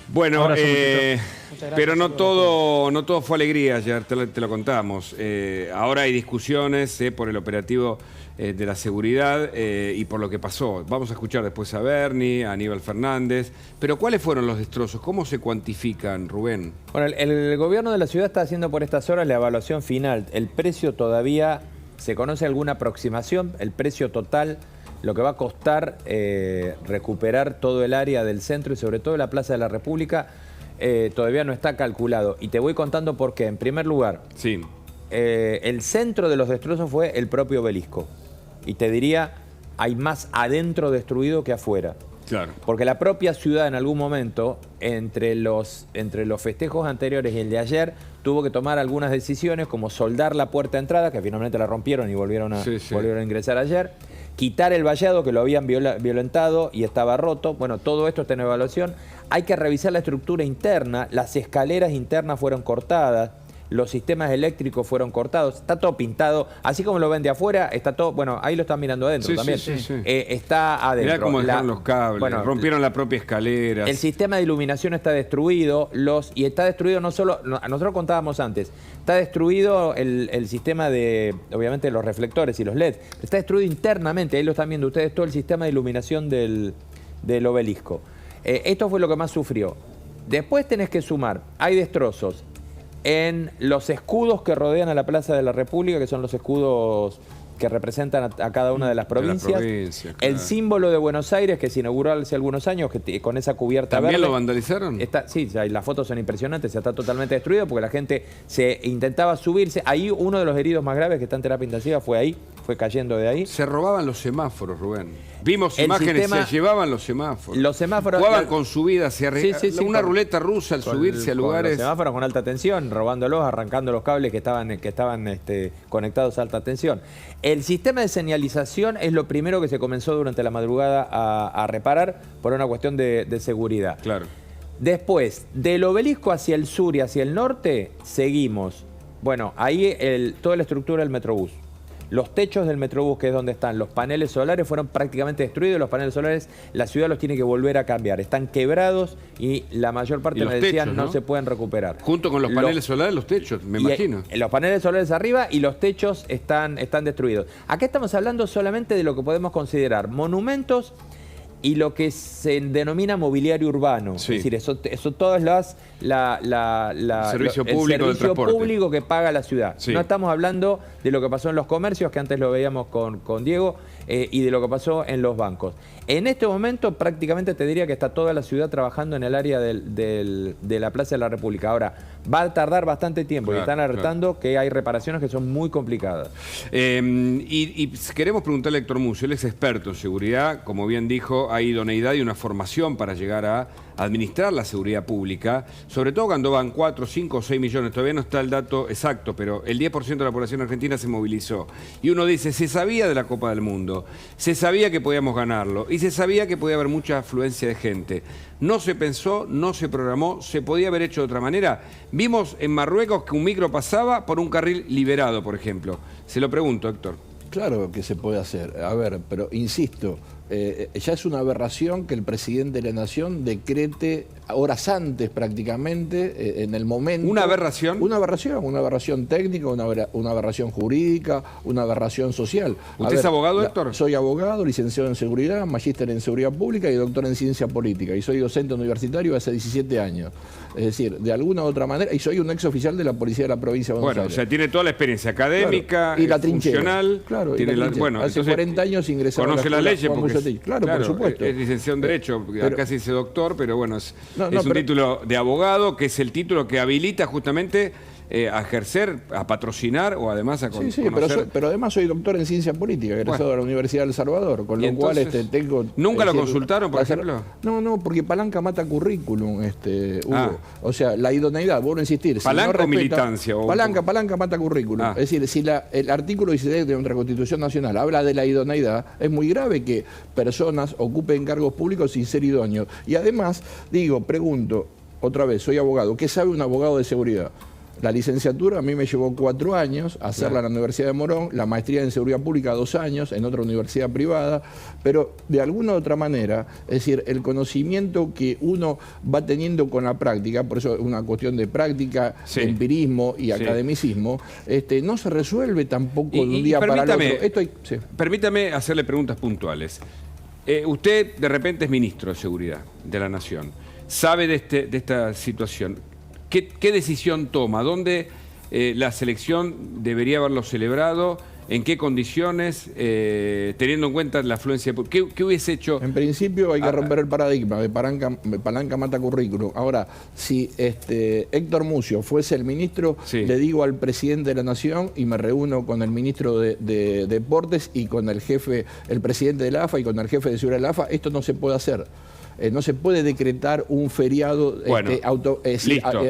Bueno,
Abrazo, muchachos. Muchas gracias,
pero no todo fue alegría ayer, te lo contamos. Ahora hay discusiones por el operativo de la seguridad y por lo que pasó. Vamos a escuchar después a Bernie, a Aníbal Fernández. Pero ¿cuáles fueron los destrozos? ¿Cómo se cuantifican, Rubén?
Bueno, el gobierno de la ciudad está haciendo por estas horas la evaluación final. El precio todavía, ¿se conoce alguna aproximación? El precio total, lo que va a costar recuperar todo el área del centro y sobre todo la Plaza de la República, todavía no está calculado. Y te voy contando por qué. En primer lugar,
sí.
El centro de los destrozos fue el propio obelisco. Y te diría, hay más adentro destruido que afuera.
Claro.
Porque la propia ciudad en algún momento, entre los festejos anteriores y el de ayer, tuvo que tomar algunas decisiones como soldar la puerta de entrada, que finalmente la rompieron y volvieron a ingresar ayer, quitar el vallado que lo habían violentado y estaba roto. Bueno, todo esto está en evaluación. Hay que revisar la estructura interna, las escaleras internas fueron cortadas, los sistemas eléctricos fueron cortados, está todo pintado, así como lo ven de afuera, está todo, bueno, ahí lo están mirando adentro también.
Sí.
Está adentro.
Mirá cómo dejaron los cables, rompieron la propia escalera.
El sistema de iluminación está destruido, y está destruido no solo, nosotros contábamos antes, está destruido el sistema de, obviamente, los reflectores y los LED, está destruido internamente, ahí lo están viendo ustedes, todo el sistema de iluminación del obelisco. Esto fue lo que más sufrió. Después tenés que sumar, hay destrozos en los escudos que rodean a la Plaza de la República, que son los escudos que representan a cada una de las provincias.
Claro.
El símbolo de Buenos Aires, que se inauguró hace algunos años, que con esa cubierta
¿También
verde.
lo vandalizaron?
Sí, las fotos son impresionantes, está totalmente destruido porque la gente se intentaba subirse. Ahí uno de los heridos más graves que está en terapia intensiva fue cayendo de ahí.
Se robaban los semáforos, Rubén. Vimos imágenes, se llevaban los semáforos.
Los semáforos
jugaban con subida hacia arriba. Una ruleta rusa al subirse a lugares.
Los semáforos con alta tensión, robándolos, arrancando los cables que estaban conectados a alta tensión. El sistema de señalización es lo primero que se comenzó durante la madrugada a reparar por una cuestión de seguridad.
Claro.
Después, del obelisco hacia el sur y hacia el norte, seguimos. Bueno, ahí toda la estructura del Metrobús. Los techos del Metrobús, que es donde están los paneles solares, fueron prácticamente destruidos. Los paneles solares, la ciudad los tiene que volver a cambiar. Están quebrados y la mayor parte me decían no se pueden recuperar.
Junto con los paneles solares, los techos, me imagino.
Los paneles solares arriba y los techos están destruidos. Acá estamos hablando solamente de lo que podemos considerar monumentos y lo que se denomina mobiliario urbano.
Sí.
Es decir, eso todo es el
servicio público
que paga la ciudad.
Sí.
No estamos hablando de lo que pasó en los comercios, que antes lo veíamos con Diego, y de lo que pasó en los bancos. En este momento prácticamente te diría que está toda la ciudad trabajando en el área de la Plaza de la República. Ahora, va a tardar bastante tiempo y están alertando que hay reparaciones que son muy complicadas.
Y queremos preguntarle a Héctor Mucio, él es experto en seguridad, como bien dijo, hay idoneidad y una formación para llegar a administrar la seguridad pública, sobre todo cuando van 4, 5 o 6 millones, todavía no está el dato exacto, pero el 10% de la población argentina se movilizó. Y uno dice, se sabía de la Copa del Mundo, se sabía que podíamos ganarlo y se sabía que podía haber mucha afluencia de gente. No se pensó, no se programó, se podía haber hecho de otra manera. Vimos en Marruecos que un micro pasaba por un carril liberado, por ejemplo. Se lo pregunto, Héctor.
Claro que se puede hacer. A ver, pero insisto, ya es una aberración que el presidente de la Nación decrete horas antes prácticamente, en el momento...
¿Una aberración?
Una aberración técnica, una aberración jurídica, una aberración social.
¿Usted es abogado, Héctor?
Soy abogado, licenciado en seguridad, magíster en seguridad pública y doctor en ciencia política. Y soy docente universitario hace 17 años. Es decir, de alguna u otra manera, y soy un ex oficial de la Policía de la Provincia de Buenos Aires.
O sea, tiene toda la experiencia académica,
claro, y la trinchera,
funcional.
Claro,
tiene hace
40 años ingresó a la
conoce las leyes porque
claro, por supuesto.
Es licenciado en Derecho, acá se dice doctor, pero bueno, es un título de abogado, que es el título que habilita justamente a ejercer, a patrocinar o además a conocer.
Pero además soy doctor en ciencia política, egresado de la Universidad de El Salvador, con lo cual tengo...
¿Nunca lo consultaron, por ejemplo?
No, porque palanca mata currículum, Hugo. O sea, la idoneidad, vuelvo a insistir.
¿Palanca o militancia?
Palanca mata currículum. Es decir, si el artículo 16 de nuestra Constitución Nacional habla de la idoneidad, es muy grave que personas ocupen cargos públicos sin ser idóneos. Y además, pregunto, otra vez, soy abogado, ¿qué sabe un abogado de seguridad? La licenciatura a mí me llevó 4 años, hacerla en la Universidad de Morón, la maestría en Seguridad Pública 2 años, en otra universidad privada, pero de alguna u otra manera, es decir, el conocimiento que uno va teniendo con la práctica, por eso es una cuestión de práctica, empirismo y academicismo, no se resuelve tampoco de un día para el otro.
Permítame hacerle preguntas puntuales. Usted de repente es ministro de Seguridad de la Nación, sabe de esta situación. ¿Qué decisión toma? ¿Dónde la selección debería haberlo celebrado? ¿En qué condiciones? Teniendo en cuenta la afluencia. ¿Qué hubiese hecho?
En principio hay que romper el paradigma de palanca mata currículum. Ahora, si Héctor Mucio fuese el ministro, le digo al presidente de la Nación y me reúno con el ministro de Deportes y con el presidente de la AFA y con el jefe de seguridad de la AFA, esto no se puede hacer. No se puede decretar un feriado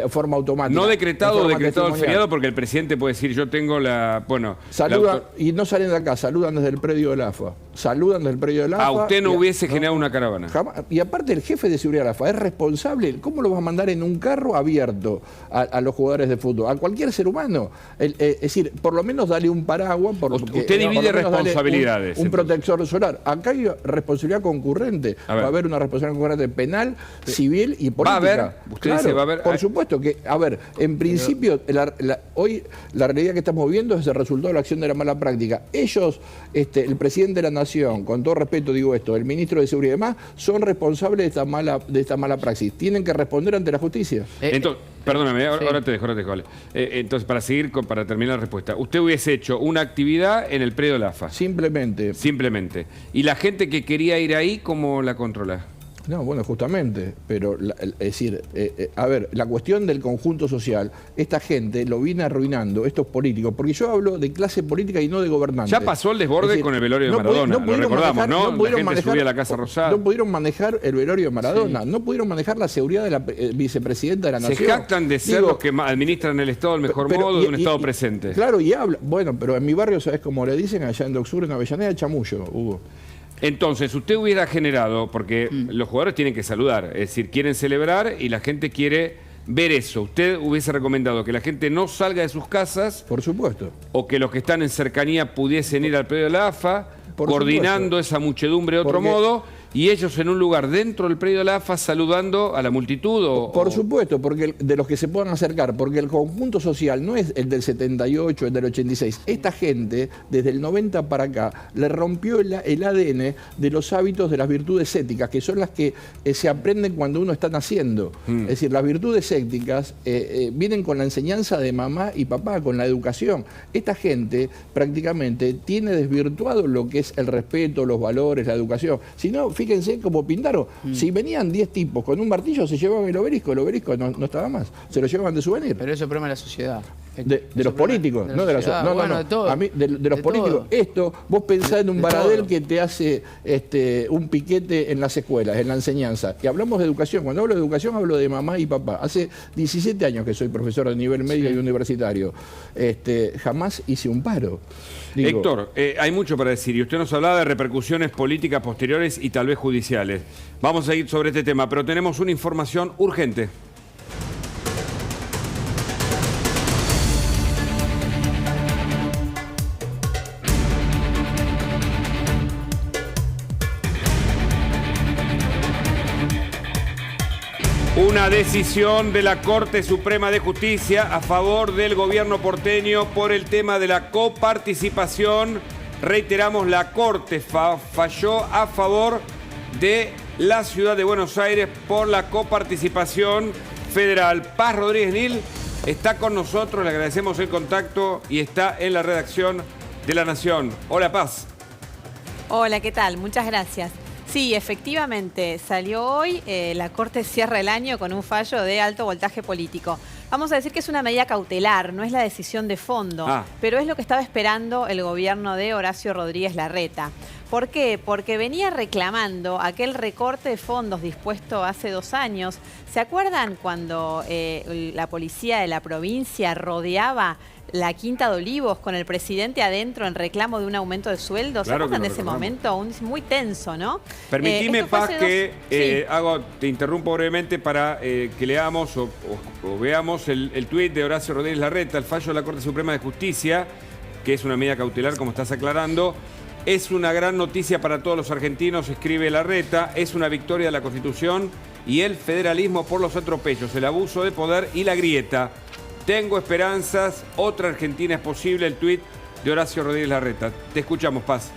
forma automática.
No decretado el feriado porque el presidente puede decir yo tengo
y no salen de acá, saludan desde el predio del AFA.
Usted no hubiese generado una caravana.
Jamás. Y aparte el jefe de seguridad de la AFA es responsable. ¿Cómo lo vas a mandar en un carro abierto a los jugadores de fútbol? A cualquier ser humano. Es decir, por lo menos dale un paraguas.
Usted divide responsabilidades.
Un protector solar. Acá hay responsabilidad concurrente. Va a haber una responsabilidad concurrente penal, civil y política.
Va a haber. Usted dice, va a haber.
Por supuesto que, en principio, hoy la realidad que estamos viendo es el resultado de la acción de la mala práctica. Ellos, el presidente de la Nación Nación, con todo respeto digo esto, el ministro de Seguridad y demás, son responsables de esta mala praxis. Tienen que responder ante la justicia.
Entonces, perdóname, ahora te dejo, vale. Entonces, para terminar la respuesta, usted hubiese hecho una actividad en el predio de la AFA.
Simplemente.
¿Y la gente que quería ir ahí, cómo la controla?
No, bueno, justamente, pero es decir, a ver, la cuestión del conjunto social, esta gente lo viene arruinando, estos políticos, porque yo hablo de clase política y no de gobernantes.
Ya pasó el desborde con el velorio de Maradona, lo recordamos, ¿no? La gente subía a la Casa Rosada.
No pudieron manejar el velorio de Maradona, no pudieron manejar la seguridad de la vicepresidenta de la Nación.
Se jactan de ser los que administran el Estado del mejor modo, de un Estado presente.
Claro, y habla, bueno, pero en mi barrio, ¿sabes cómo le dicen? Allá en Doxur, en Avellaneda, chamullo, Hugo.
Entonces, usted hubiera generado, porque los jugadores tienen que saludar, es decir, quieren celebrar y la gente quiere ver eso. ¿Usted hubiese recomendado que la gente no salga de sus casas?
Por supuesto.
O que los que están en cercanía pudiesen ir al predio de la AFA, coordinando esa muchedumbre de otro modo, y ellos en un lugar dentro del predio de la AFA saludando a la multitud.
Por supuesto, porque de los que se puedan acercar, porque el conjunto social no es el del 78, el del 86. Esta gente, desde el 90 para acá, le rompió el ADN de los hábitos de las virtudes éticas, que son las que se aprenden cuando uno está naciendo. Es decir, las virtudes éticas vienen con la enseñanza de mamá y papá, con la educación. Esta gente prácticamente tiene desvirtuado lo que es el respeto, los valores, la educación. Si no, fíjense como Pindaro, si venían 10 tipos con un martillo se llevaban el obelisco no estaba más, se lo llevaban de souvenir.
Pero eso es problema de la sociedad.
De los políticos, no de la sociedad. No,
de todo.
A mí, de los políticos.
Todo.
Esto, vos pensás en un
De
Baradel
todo.
que te hace un piquete en las escuelas, en la enseñanza. Y hablamos de educación. Cuando hablo de educación hablo de mamá y papá. Hace 17 años que soy profesor de nivel medio y universitario. Jamás hice un paro. Digo,
Héctor, hay mucho para decir y usted nos hablaba de repercusiones políticas posteriores y tal vez judiciales. Vamos a ir sobre este tema, pero tenemos una información urgente. Una decisión de la Corte Suprema de Justicia a favor del gobierno porteño por el tema de la coparticipación. Reiteramos, la Corte falló a favor de la ciudad de Buenos Aires por la coparticipación federal. Paz Rodríguez Nil está con nosotros, le agradecemos el contacto y está en la redacción de La Nación. Hola, Paz.
Hola, ¿qué tal? Muchas gracias. Sí, efectivamente, salió hoy, la Corte cierra el año con un fallo de alto voltaje político. Vamos a decir que es una medida cautelar, no es la decisión de fondo, pero es lo que estaba esperando el gobierno de Horacio Rodríguez Larreta. ¿Por qué? Porque venía reclamando aquel recorte de fondos dispuesto hace 2 años. ¿Se acuerdan cuando la policía de la provincia rodeaba la Quinta de Olivos con el presidente adentro en reclamo de un aumento de sueldo? ¿Se acuerdan de ese momento? Muy tenso, ¿no?
Permitime, Paz, que te interrumpo brevemente para que leamos o veamos el tuit de Horacio Rodríguez Larreta, el fallo de la Corte Suprema de Justicia, que es una medida cautelar, como estás aclarando. Es una gran noticia para todos los argentinos, escribe Larreta, es una victoria de la Constitución y el federalismo por los atropellos, el abuso de poder y la grieta. Tengo esperanzas, otra Argentina es posible, el tuit de Horacio Rodríguez Larreta. Te escuchamos, Paz.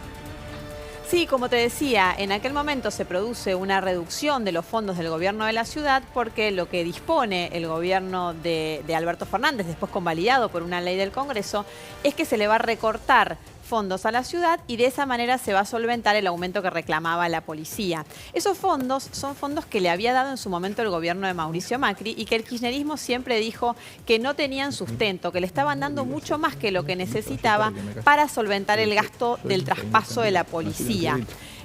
Sí, como te decía, en aquel momento se produce una reducción de los fondos del gobierno de la ciudad porque lo que dispone el gobierno de Alberto Fernández, después convalidado por una ley del Congreso, es que se le va a recortar fondos a la ciudad y de esa manera se va a solventar el aumento que reclamaba la policía. Esos fondos son fondos que le había dado en su momento el gobierno de Mauricio Macri y que el kirchnerismo siempre dijo que no tenían sustento, que le estaban dando mucho más que lo que necesitaba para solventar el gasto del traspaso de la policía.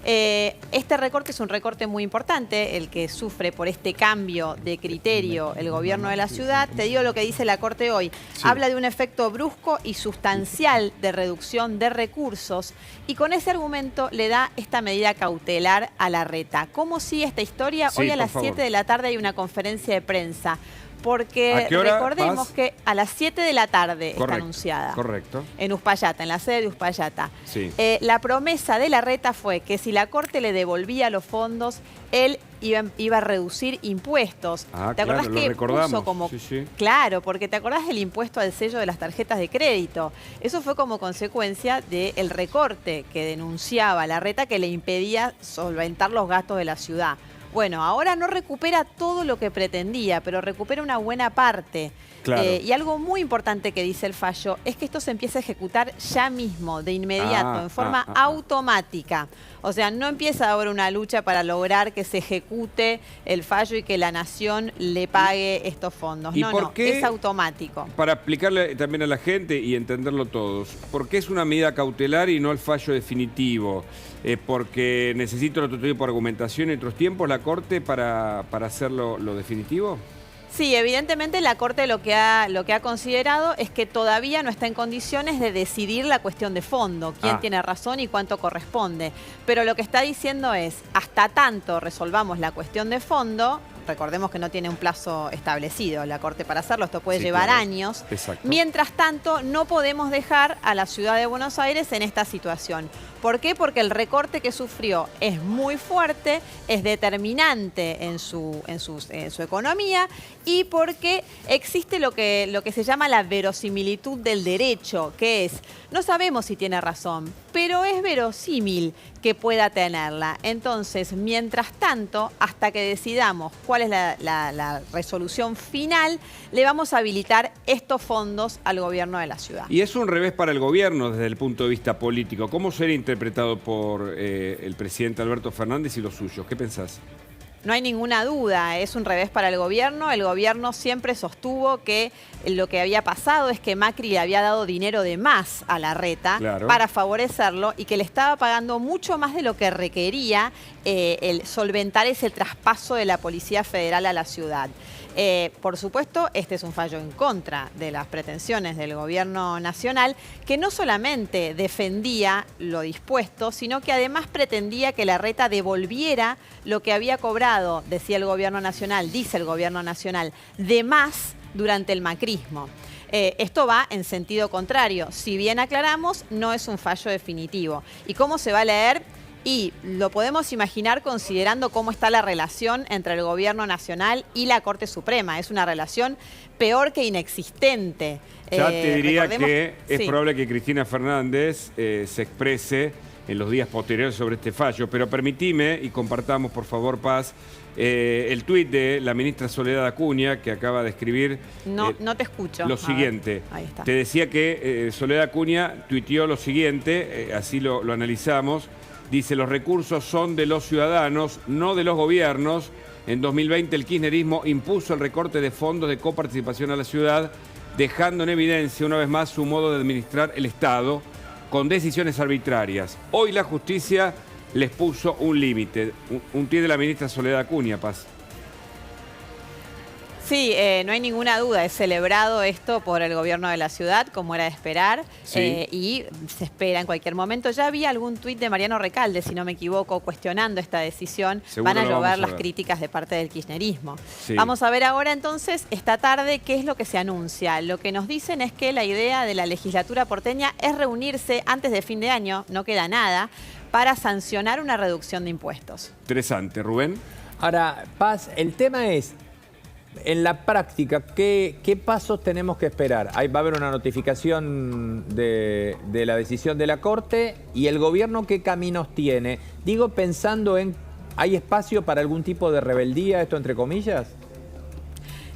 Este recorte es un recorte muy importante, el que sufre por este cambio de criterio el gobierno de la ciudad. Te digo lo que dice la Corte hoy. Sí. Habla de un efecto brusco y sustancial de reducción de recursos y con ese argumento le da esta medida cautelar a Larreta. ¿Cómo sigue esta historia? Hoy a las 7 de la tarde hay una conferencia de prensa. Porque
¿A qué hora,
recordemos
Paz?
que a las 7 de la tarde está
Correcto,
anunciada.
correcto.
En Uspallata, en la sede de Uspallata.
Sí.
La promesa de Larreta fue que si la Corte le devolvía los fondos, él iba a reducir impuestos.
Ah,
¿Te acordás
claro, lo
que
recordamos.
puso como...
Sí, sí.
Claro, porque te acordás del impuesto al sello de las tarjetas de crédito. Eso fue como consecuencia del recorte que denunciaba Larreta, que le impedía solventar los gastos de la ciudad. Bueno, ahora no recupera todo lo que pretendía, pero recupera una buena parte.
Claro.
Y algo muy importante que dice el fallo es que esto se empieza a ejecutar ya mismo, de inmediato, en forma automática. O sea, no empieza ahora una lucha para lograr que se ejecute el fallo y que la nación le pague estos fondos.
¿Y
No,
por
no,
qué?
es automático.
Para explicarle también a la gente y entenderlo todos, ¿por qué es una medida cautelar y no el fallo definitivo? ¿Porque necesita otro tipo de argumentación y otros tiempos la Corte para hacerlo lo definitivo?
Sí, evidentemente la Corte lo que ha considerado es que todavía no está en condiciones de decidir la cuestión de fondo, quién tiene razón y cuánto corresponde. Pero lo que está diciendo es, hasta tanto resolvamos la cuestión de fondo, recordemos que no tiene un plazo establecido la Corte para hacerlo, esto puede llevar años.
Exacto.
Mientras tanto, no podemos dejar a la ciudad de Buenos Aires en esta situación. ¿Por qué? Porque el recorte que sufrió es muy fuerte, es determinante en su economía y porque existe lo que se llama la verosimilitud del derecho, que es, no sabemos si tiene razón, pero es verosímil que pueda tenerla. Entonces, mientras tanto, hasta que decidamos cuál es la resolución final, le vamos a habilitar estos fondos al gobierno de la ciudad.
Y es un revés para el gobierno desde el punto de vista político. ¿Cómo sería interpretado por el presidente Alberto Fernández y los suyos? ¿Qué pensás?
No hay ninguna duda, es un revés para el gobierno. El gobierno siempre sostuvo que lo que había pasado es que Macri le había dado dinero de más a Larreta para favorecerlo y que le estaba pagando mucho más de lo que requería el solventar ese traspaso de la Policía Federal a la ciudad. Por supuesto, este es un fallo en contra de las pretensiones del gobierno nacional, que no solamente defendía lo dispuesto, sino que además pretendía que Larreta devolviera lo que había cobrado, decía el gobierno nacional, dice el gobierno nacional, de más durante el macrismo. Esto va en sentido contrario. Si bien aclaramos, no es un fallo definitivo. ¿Y cómo se va a leer? Y lo podemos imaginar considerando cómo está la relación entre el gobierno nacional y la Corte Suprema. Es una relación peor que inexistente.
Ya te diría que es
sí,
probable que Cristina Fernández se exprese en los días posteriores sobre este fallo, pero permitime y compartamos, por favor, Paz, el tuit de la ministra Soledad Acuña, que acaba de escribir...
No te escucho.
Lo siguiente.
Ahí está.
Te decía que Soledad Acuña tuiteó lo siguiente, así lo analizamos. Dice, los recursos son de los ciudadanos, no de los gobiernos. En 2020 el kirchnerismo impuso el recorte de fondos de coparticipación a la ciudad, dejando en evidencia una vez más su modo de administrar el Estado con decisiones arbitrarias. Hoy la justicia les puso un límite. Un tuit de la ministra Soledad Acuña, Paz.
Sí, no hay ninguna duda, es celebrado esto por el gobierno de la ciudad, como era de esperar, y se espera en cualquier momento. Ya había algún tuit de Mariano Recalde, si no me equivoco, cuestionando esta decisión.
Seguro
van a llover las
ver.
críticas de parte del kirchnerismo.
Sí.
Vamos a ver ahora entonces, esta tarde, qué es lo que se anuncia. Lo que nos dicen es que la idea de la legislatura porteña es reunirse antes de fin de año, no queda nada, para sancionar una reducción de impuestos.
Interesante, Rubén.
Ahora, Paz, el tema es, en la práctica, ¿qué pasos tenemos que esperar? Va a haber una notificación de la decisión de la Corte y el gobierno, ¿qué caminos tiene? Digo, pensando en, ¿hay espacio para algún tipo de rebeldía, esto entre comillas?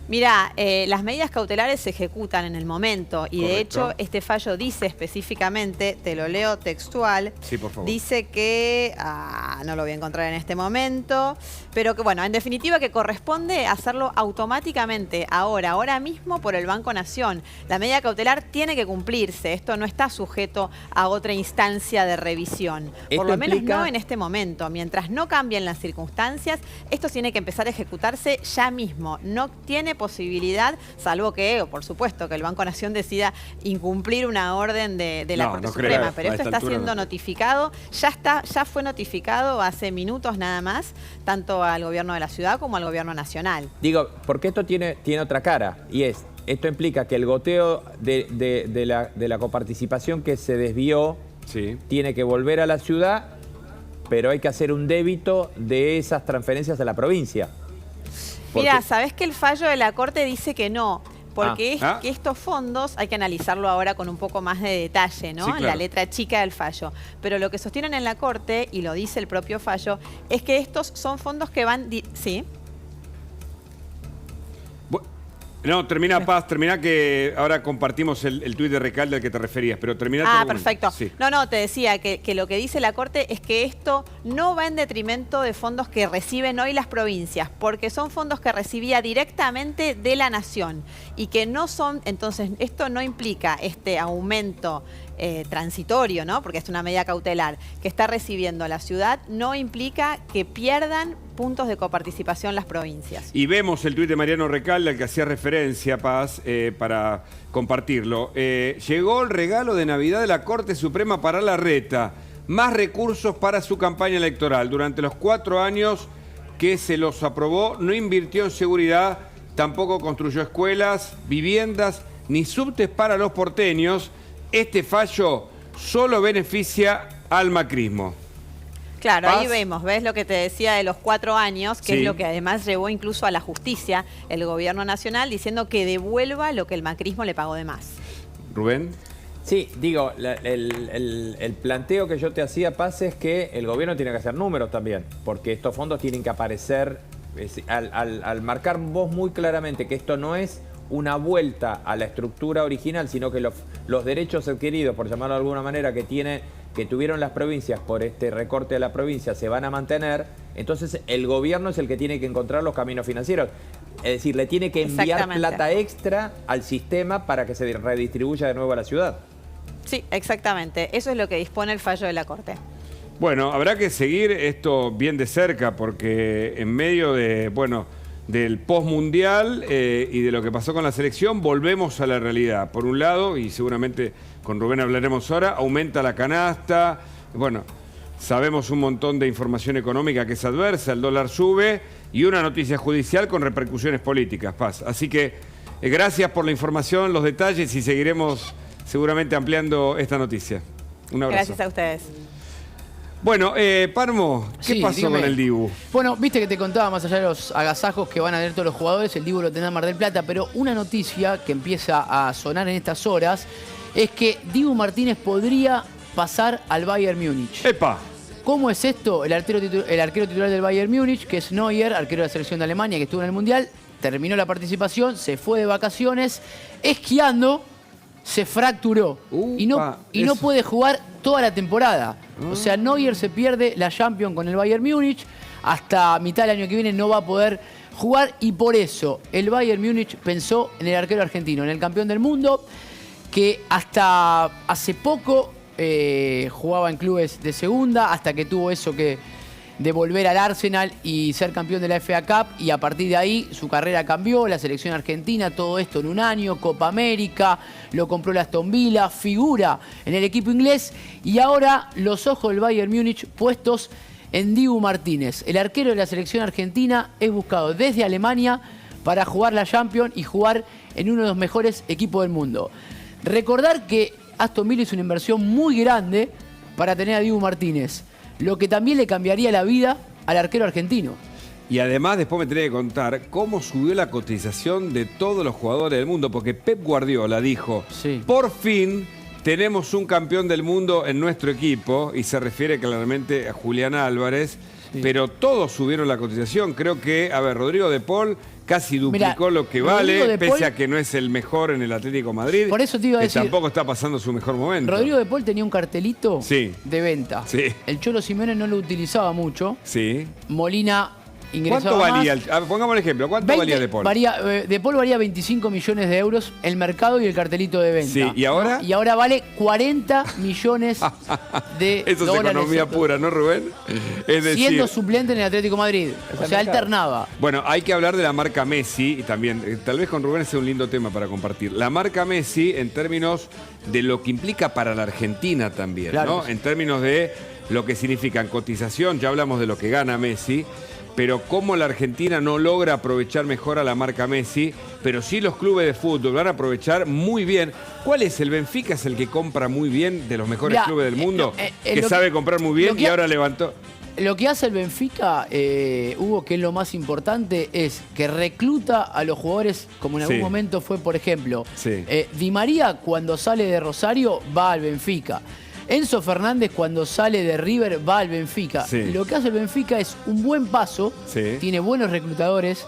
Mirá, las medidas cautelares se ejecutan en el momento y de hecho este fallo dice específicamente, te lo leo textual,
sí, por favor.
Dice que, no lo voy a encontrar en este momento, pero que bueno, en definitiva que corresponde hacerlo automáticamente ahora mismo por el Banco Nación. La medida cautelar tiene que cumplirse, esto no está sujeto a otra instancia de revisión, por lo menos no en este momento. Mientras no cambien las circunstancias, esto tiene que empezar a ejecutarse ya mismo, no tiene posibilidad, salvo que, por supuesto, que el Banco Nación decida incumplir una orden de la Corte Suprema. Pero esto está siendo notificado, ya fue notificado hace minutos nada más, tanto al gobierno de la ciudad como al gobierno nacional.
Digo, porque esto tiene otra cara, y esto implica que el goteo de la coparticipación que se desvió tiene que volver a la ciudad, pero hay que hacer un débito de esas transferencias a la provincia.
Mira, ¿sabés que el fallo de la Corte dice que no? Porque que estos fondos hay que analizarlo ahora con un poco más de detalle, ¿no? Sí, claro. La letra chica del fallo. Pero lo que sostienen en la Corte, y lo dice el propio fallo, es que estos son fondos que van... ¿Sí?
No, termina, Paz, termina que ahora compartimos el tuit de Recalde al que te referías, pero termina...
perfecto.
Sí.
No, te decía que lo que dice la Corte es que esto no va en detrimento de fondos que reciben hoy las provincias, porque son fondos que recibía directamente de la Nación y que no son... Entonces, esto no implica este aumento transitorio, ¿no? Porque es una medida cautelar que está recibiendo la ciudad, no implica que pierdan puntos de coparticipación las provincias.
Y vemos el tuit de Mariano Recalde al que hacía referencia, Paz, para compartirlo. Llegó el regalo de Navidad de la Corte Suprema para Larreta. Más recursos para su campaña electoral. Durante los 4 años que se los aprobó, no invirtió en seguridad, tampoco construyó escuelas, viviendas, ni subtes para los porteños. Este fallo solo beneficia al macrismo.
Claro, ahí vemos, ¿ves lo que te decía de los 4 años? Que es lo que además llevó incluso a la justicia el gobierno nacional, diciendo que devuelva lo que el macrismo le pagó de más.
¿Rubén?
Sí, digo, el planteo que yo te hacía, Paz, es que el gobierno tiene que hacer números también, porque estos fondos tienen que aparecer, al marcar vos muy claramente que esto no es una vuelta a la estructura original, sino que los derechos adquiridos, por llamarlo de alguna manera, que tuvieron las provincias por este recorte de la provincia se van a mantener, entonces el gobierno es el que tiene que encontrar los caminos financieros. Es decir, le tiene que enviar plata extra al sistema para que se redistribuya de nuevo a la ciudad.
Sí, exactamente. Eso es lo que dispone el fallo de la Corte.
Bueno, habrá que seguir esto bien de cerca porque en medio de, del postmundial y de lo que pasó con la selección, volvemos a la realidad. Por un lado, y seguramente con Rubén hablaremos ahora, aumenta la canasta. Bueno, sabemos un montón de información económica que es adversa, el dólar sube y una noticia judicial con repercusiones políticas, Paz. Así que gracias por la información, los detalles y seguiremos seguramente ampliando esta noticia. Un abrazo.
Gracias a ustedes.
Bueno, Parmo, ¿qué pasó con el Dibu?
Bueno, viste que te contaba más allá de los agasajos que van a tener todos los jugadores, el Dibu lo tendrá en Mar del Plata, pero una noticia que empieza a sonar en estas horas es que Dibu Martínez podría pasar al Bayern Múnich.
¡Epa!
¿Cómo es esto? El arquero titular del Bayern Múnich, que es Neuer, arquero de la selección de Alemania, que estuvo en el Mundial, terminó la participación, se fue de vacaciones, esquiando, se fracturó y no puede jugar toda la temporada. O sea, Neuer se pierde la Champions con el Bayern Múnich, hasta mitad del año que viene no va a poder jugar y por eso el Bayern Múnich pensó en el arquero argentino, en el campeón del mundo, que hasta hace poco jugaba en clubes de segunda, hasta que tuvo eso de volver al Arsenal y ser campeón de la FA Cup, y a partir de ahí su carrera cambió, la selección argentina, todo esto en un año, Copa América, lo compró el Aston Villa, figura en el equipo inglés, y ahora los ojos del Bayern Múnich puestos en Dibu Martínez. El arquero de la selección argentina es buscado desde Alemania para jugar la Champions y jugar en uno de los mejores equipos del mundo. Recordar que Aston Villa hizo una inversión muy grande para tener a Dibu Martínez, lo que también le cambiaría la vida al arquero argentino.
Y además después me tenía que contar cómo subió la cotización de todos los jugadores del mundo, porque Pep Guardiola dijo, por fin tenemos un campeón del mundo en nuestro equipo, y se refiere claramente a Julián Álvarez, pero todos subieron la cotización. Creo que, Rodrigo de Paul casi duplicó lo que vale, pese a que no es el mejor en el Atlético de Madrid.
Por eso te iba a decir,
tampoco está pasando su mejor momento.
Rodrigo de Paul tenía un cartelito de venta.
Sí.
El Cholo Simeone no lo utilizaba mucho.
Sí.
Molina ingresaba
¿Cuánto valía?
más.
Pongamos el ejemplo. ¿Cuánto valía De Paul?
De Paul valía 25 millones de euros el mercado y el cartelito de venta.
Sí, ¿y ahora?
¿No? Y ahora vale 40 millones de
Eso es
dólares.
economía pura, ¿no, Rubén? Es decir,
siendo suplente en el Atlético de Madrid. O sea, alternaba.
bueno, hay que hablar de la marca Messi y también, tal vez con Rubén sea un lindo tema para compartir. La marca Messi en términos de lo que implica para la Argentina también,
Claro.
¿no? En términos de lo que significa en cotización, ya hablamos de lo que gana Messi, pero cómo la Argentina no logra aprovechar mejor a la marca Messi, pero sí los clubes de fútbol van a aprovechar muy bien. ¿Cuál es? ¿El Benfica es el que compra muy bien, de los mejores
Mirá,
clubes del mundo? Que
lo
sabe comprar muy bien y ahora levantó...
Lo que hace el Benfica, Hugo, que es lo más importante, es que recluta a los jugadores, como en algún
Sí.
momento fue, por ejemplo,
Sí.
Di María cuando sale de Rosario va al Benfica. Enzo Fernández cuando sale de River va al Benfica.
Sí.
Lo que hace el Benfica es un buen paso,
Sí.
tiene buenos reclutadores,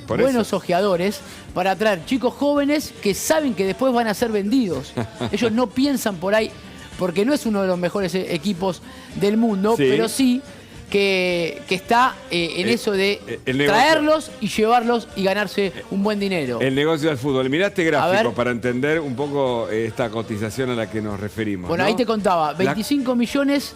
Por
buenos
eso.
ojeadores, para atraer chicos jóvenes que saben que después van a ser vendidos. Ellos no piensan por ahí, porque no es uno de los mejores equipos del mundo,
Sí.
pero sí que está en eso de
el negocio.
traerlos y llevarlos y ganarse un buen dinero.
El negocio del fútbol. Mirá este
A
gráfico
ver.
para entender un poco esta cotización a la que nos referimos.
Bueno,
¿no?
ahí te contaba, 25 millones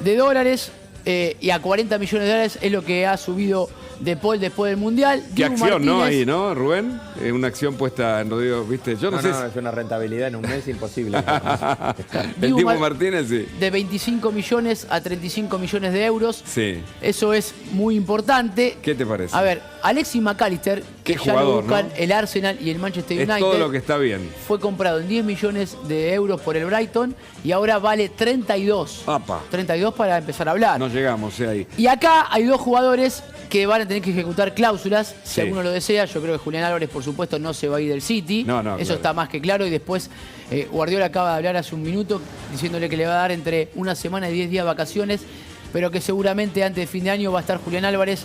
de dólares y a 40 millones de dólares es lo que ha subido De Paul después del Mundial.
Qué
Dibu
acción, ¿no?
Martínez,
Ahí, ¿no, Rubén? Una acción puesta en rodillo, ¿viste? Yo no, sé
es una rentabilidad en un mes imposible.
El
Dibu
Dibu
Mar-
Martínez, sí.
de 25 millones a 35 millones de euros.
Sí.
Eso es muy importante.
¿Qué te parece?
A ver, Alexis McAllister, que
Qué
ya
jugador,
lo buscan
¿no?
el Arsenal y el Manchester
Es
United,
todo lo que está bien.
fue comprado en 10 millones de euros por el Brighton y ahora vale 32.
Apa.
32 para empezar a hablar.
No llegamos, ahí.
Y acá hay dos jugadores que van a tener que ejecutar cláusulas, si
Sí.
alguno lo desea. Yo creo que Julián Álvarez, por supuesto, no se va a ir del City.
No, no,
Eso
claro.
está más que claro. Y después, Guardiola acaba de hablar hace un minuto diciéndole que le va a dar entre una semana y 10 días de vacaciones, pero que seguramente antes de fin de año va a estar Julián Álvarez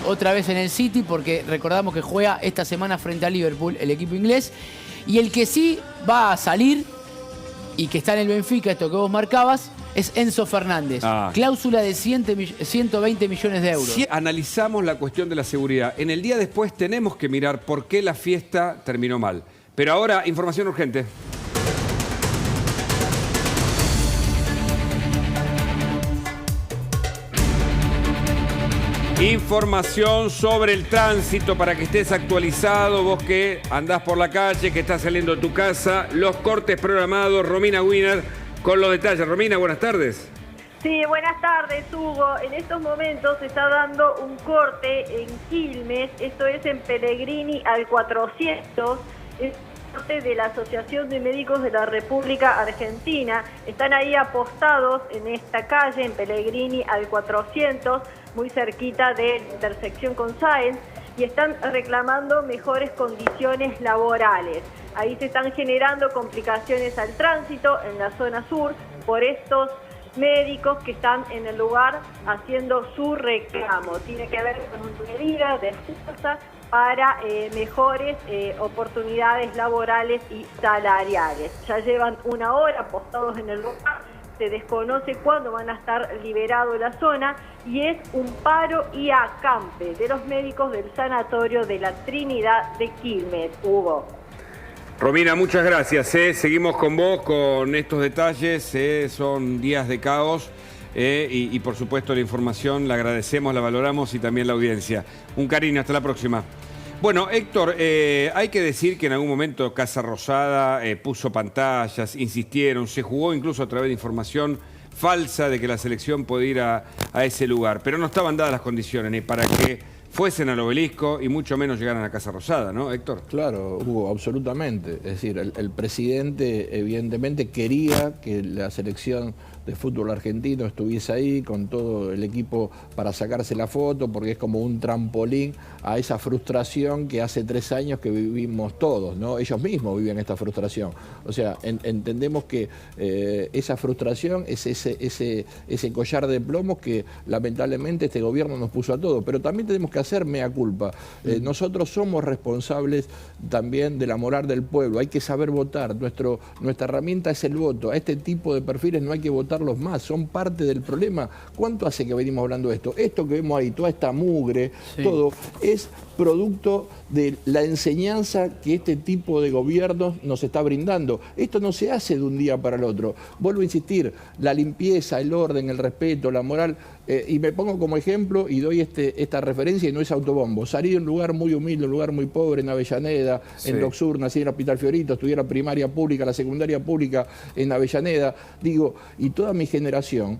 otra vez en el City, porque recordamos que juega esta semana frente a Liverpool, el equipo inglés. Y el que sí va a salir y que está en el Benfica, esto que vos marcabas, es Enzo Fernández.
Ah.
Cláusula de 120 millones de euros.
Si analizamos la cuestión de la seguridad, en el día después tenemos que mirar por qué la fiesta terminó mal. Pero ahora, información urgente. Información sobre el tránsito para que estés actualizado, vos que andás por la calle, que estás saliendo de tu casa, los cortes programados, Romina Wiener con los detalles. Romina, buenas tardes.
Sí, buenas tardes, Hugo. En estos momentos se está dando un corte en Quilmes, esto es en Pellegrini al 400, es corte de la Asociación de Médicos de la República Argentina. Están ahí apostados en esta calle, en Pellegrini al 400, muy cerquita de la intersección con Sáenz, y están reclamando mejores condiciones laborales. Ahí se están generando complicaciones al tránsito en la zona sur por estos médicos que están en el lugar haciendo su reclamo. Tiene que ver con una medida de fuerza para mejores oportunidades laborales y salariales. Ya llevan una hora postados en el lugar, se desconoce cuándo van a estar liberados la zona y es un paro y acampe de los médicos del sanatorio de la Trinidad de Quilmes. Hugo.
Romina, muchas gracias. Seguimos con vos con estos detalles. Son días de caos y por supuesto la información la agradecemos, la valoramos y también la audiencia. Un cariño, hasta la próxima. Bueno, Héctor, hay que decir que en algún momento Casa Rosada puso pantallas, insistieron, se jugó incluso a través de información falsa de que la selección podía ir a ese lugar, pero no estaban dadas las condiciones ni para que fuesen al Obelisco y mucho menos llegaran a Casa Rosada, ¿no, Héctor?
Claro, Hugo, absolutamente. Es decir, el presidente evidentemente quería que la selección de fútbol argentino estuviese ahí con todo el equipo para sacarse la foto, porque es como un trampolín a esa frustración que hace 3 años que vivimos todos, ¿no? Ellos mismos viven esta frustración. O sea, entendemos que esa frustración es ese collar de plomos que lamentablemente este gobierno nos puso a todos, pero también tenemos que hacer mea culpa. Nosotros somos responsables también de la moral del pueblo. Hay que saber votar. Nuestra herramienta es el voto. A este tipo de perfiles no hay que votarlos más. Son parte del problema. ¿Cuánto hace que venimos hablando de esto? Esto que vemos ahí, toda esta mugre, todo, es producto de la enseñanza que este tipo de gobiernos nos está brindando. Esto no se hace de un día para el otro. Vuelvo a insistir, la limpieza, el orden, el respeto, la moral, y me pongo como ejemplo y doy esta referencia y no es autobombo. Salí de un lugar muy humilde, un lugar muy pobre en Avellaneda, en Docsur, nací en el Hospital Fiorito, estudié la primaria pública, la secundaria pública en Avellaneda, digo, y toda mi generación,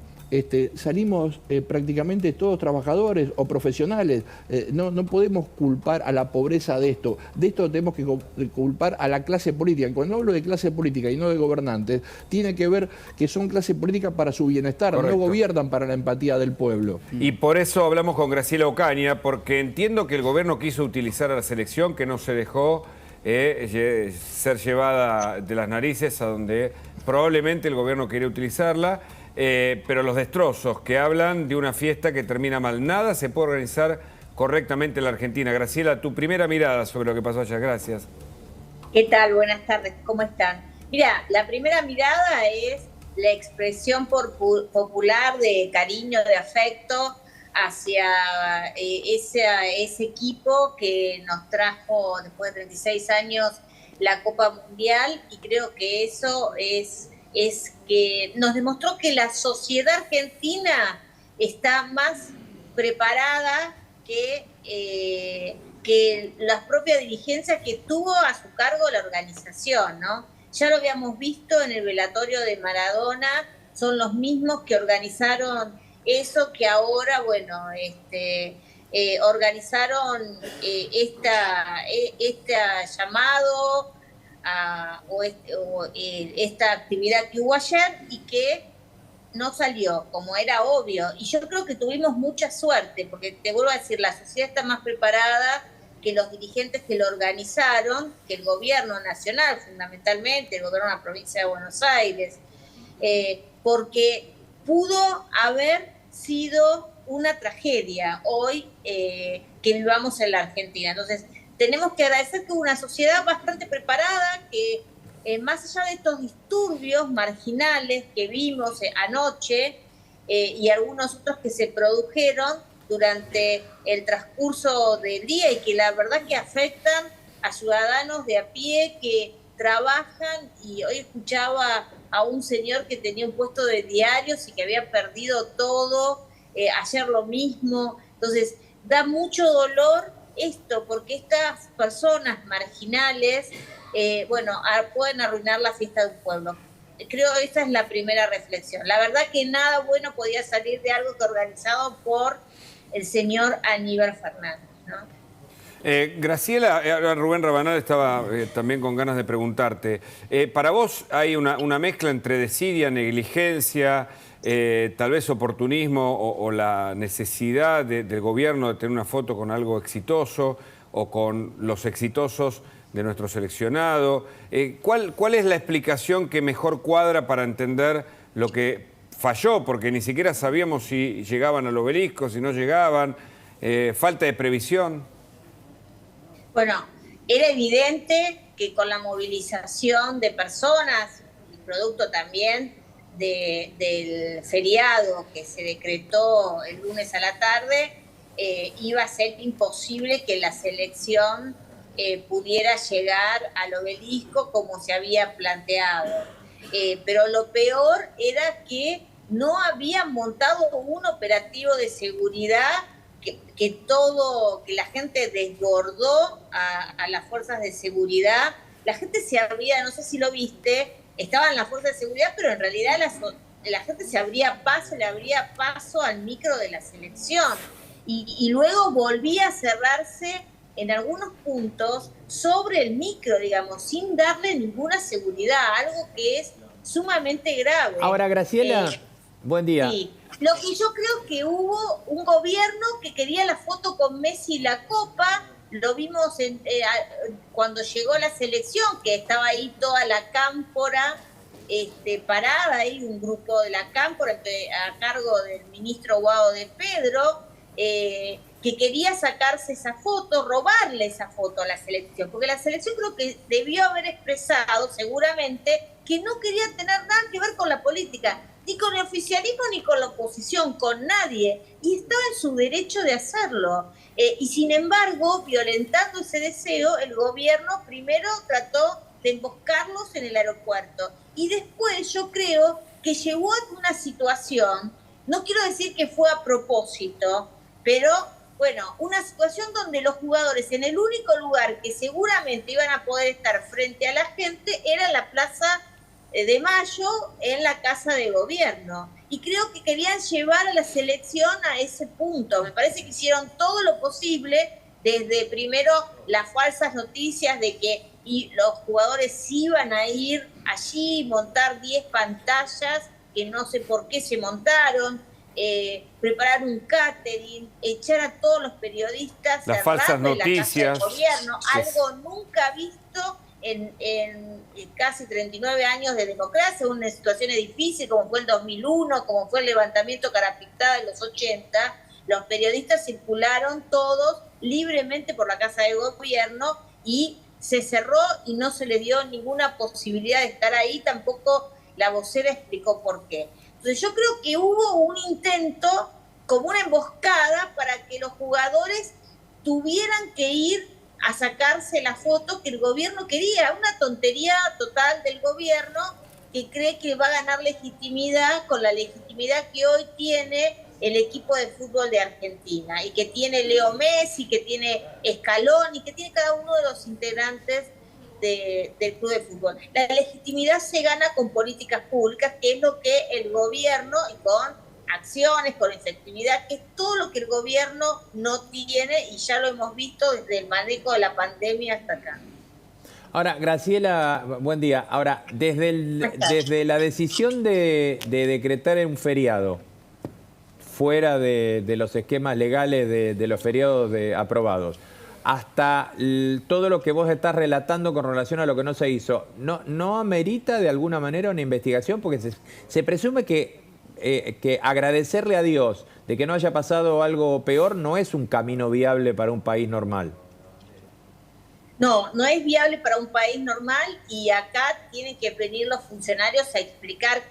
salimos prácticamente todos trabajadores o profesionales. No podemos culpar a la pobreza de esto. De esto tenemos que culpar a la clase política. Y cuando hablo de clase política y no de gobernantes, tiene que ver que son clase política para su bienestar, no gobiernan para la empatía del pueblo.
Y por eso hablamos con Graciela Ocaña, porque entiendo que el gobierno quiso utilizar a la selección, que no se dejó ser llevada de las narices a donde probablemente el gobierno quería utilizarla. Pero los destrozos que hablan de una fiesta que termina mal, nada se puede organizar correctamente en la Argentina. Graciela, tu primera mirada sobre lo que pasó allá. Gracias.
¿Qué tal? Buenas tardes, ¿cómo están? Mira, la primera mirada es la expresión popular de cariño, de afecto hacia ese equipo que nos trajo después de 36 años la Copa Mundial, y creo que eso es que nos demostró que la sociedad argentina está más preparada que la propia dirigencia que tuvo a su cargo la organización, ¿no? Ya lo habíamos visto en el velatorio de Maradona, son los mismos que organizaron eso, que ahora, bueno, organizaron este llamado esta actividad que hubo ayer y que no salió, como era obvio. Y yo creo que tuvimos mucha suerte, porque te vuelvo a decir, la sociedad está más preparada que los dirigentes que lo organizaron, que el gobierno nacional, fundamentalmente, el gobierno de la provincia de Buenos Aires, porque pudo haber sido una tragedia hoy que vivamos en la Argentina. Entonces, tenemos que agradecer que hubo una sociedad bastante preparada, que más allá de estos disturbios marginales que vimos anoche y algunos otros que se produjeron durante el transcurso del día y que la verdad que afectan a ciudadanos de a pie que trabajan, y hoy escuchaba a un señor que tenía un puesto de diarios y que había perdido todo, ayer lo mismo. Entonces, da mucho dolor esto, porque estas personas marginales, pueden arruinar la fiesta de un pueblo. Creo que esa es la primera reflexión. La verdad que nada bueno podía salir de algo que organizado por el señor Aníbal Fernández, ¿no?
Graciela, Rubén Rabanal estaba también con ganas de preguntarte. Para vos hay una mezcla entre desidia, negligencia, tal vez oportunismo o la necesidad del gobierno de tener una foto con algo exitoso o con los exitosos de nuestro seleccionado. ¿Cuál es la explicación que mejor cuadra para entender lo que falló? Porque ni siquiera sabíamos si llegaban al obelisco, si no llegaban. Falta de previsión.
Bueno, era evidente que con la movilización de personas, y producto también del feriado que se decretó el lunes a la tarde, iba a ser imposible que la selección pudiera llegar al obelisco como se había planteado. Pero lo peor era que no habían montado un operativo de seguridad, que la gente desbordó a las fuerzas de seguridad. La gente se había, no sé si lo viste, estaban las fuerzas de seguridad, pero en realidad la gente le abría paso al micro de la selección. Y luego volvía a cerrarse en algunos puntos sobre el micro, digamos, sin darle ninguna seguridad, algo que es sumamente grave.
Ahora, Graciela, buen día.
Sí. Lo que yo creo que hubo un gobierno que quería la foto con Messi y la Copa, lo vimos cuando llegó la selección, que estaba ahí toda la cámpora parada, ahí un grupo de la cámpora a cargo del ministro Guado de Pedro, que quería sacarse esa foto, robarle esa foto a la selección, porque la selección creo que debió haber expresado seguramente que no quería tener nada que ver con la política, ni con el oficialismo ni con la oposición, con nadie, y estaba en su derecho de hacerlo. Y sin embargo, violentando ese deseo, el gobierno primero trató de emboscarlos en el aeropuerto, y después yo creo que llegó a una situación, no quiero decir que fue a propósito, pero bueno, una situación donde los jugadores en el único lugar que seguramente iban a poder estar frente a la gente era la Plaza de Mayo, en la Casa de Gobierno. Y creo que querían llevar a la selección a ese punto. Me parece que hicieron todo lo posible, desde primero las falsas noticias de que los jugadores iban a ir allí, montar 10 pantallas, que no sé por qué se montaron, preparar un catering, echar a todos los periodistas,
las falsas noticias
de la Casa de Gobierno, algo nunca visto en casi 39 años de democracia, una situación difícil como fue el 2001, como fue el levantamiento Carapictada en los 80, los periodistas circularon todos libremente por la Casa de Gobierno y se cerró y no se le dio ninguna posibilidad de estar ahí, tampoco la vocera explicó por qué. Entonces yo creo que hubo un intento, como una emboscada, para que los jugadores tuvieran que ir a sacarse la foto que el gobierno quería. Una tontería total del gobierno que cree que va a ganar legitimidad con la legitimidad que hoy tiene el equipo de fútbol de Argentina, y que tiene Leo Messi, que tiene Scaloni, que tiene cada uno de los integrantes del club de fútbol. La legitimidad se gana con políticas públicas, que es lo que el gobierno, y con acciones, con efectividad, que es todo lo que el gobierno no tiene, y ya lo hemos visto desde el manejo de la pandemia hasta acá.
Ahora, Graciela, buen día. Ahora, desde la decisión de decretar un feriado, fuera de los esquemas legales de los feriados aprobados, hasta todo lo que vos estás relatando con relación a lo que no se hizo, ¿no amerita de alguna manera una investigación? Porque se presume que agradecerle a Dios de que no haya pasado algo peor no es un camino viable para un país normal.
No, no es viable para un país normal, y acá tienen que venir los funcionarios a explicar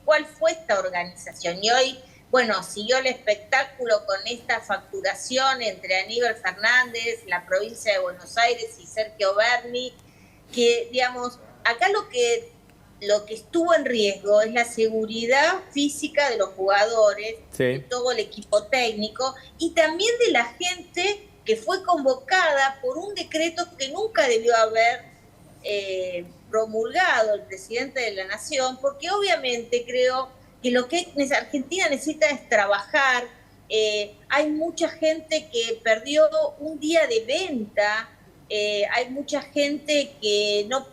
cuál fue esta organización. Y hoy, bueno, siguió el espectáculo con esta facturación entre Aníbal Fernández, la provincia de Buenos Aires, y Sergio Berni, que, digamos, acá lo que estuvo en riesgo es la seguridad física de los jugadores, sí, de todo el equipo técnico, y también de la gente que fue convocada por un decreto que nunca debió haber promulgado el presidente de la Nación, porque obviamente creo que lo que Argentina necesita es trabajar. Hay mucha gente que perdió un día de venta, hay mucha gente que no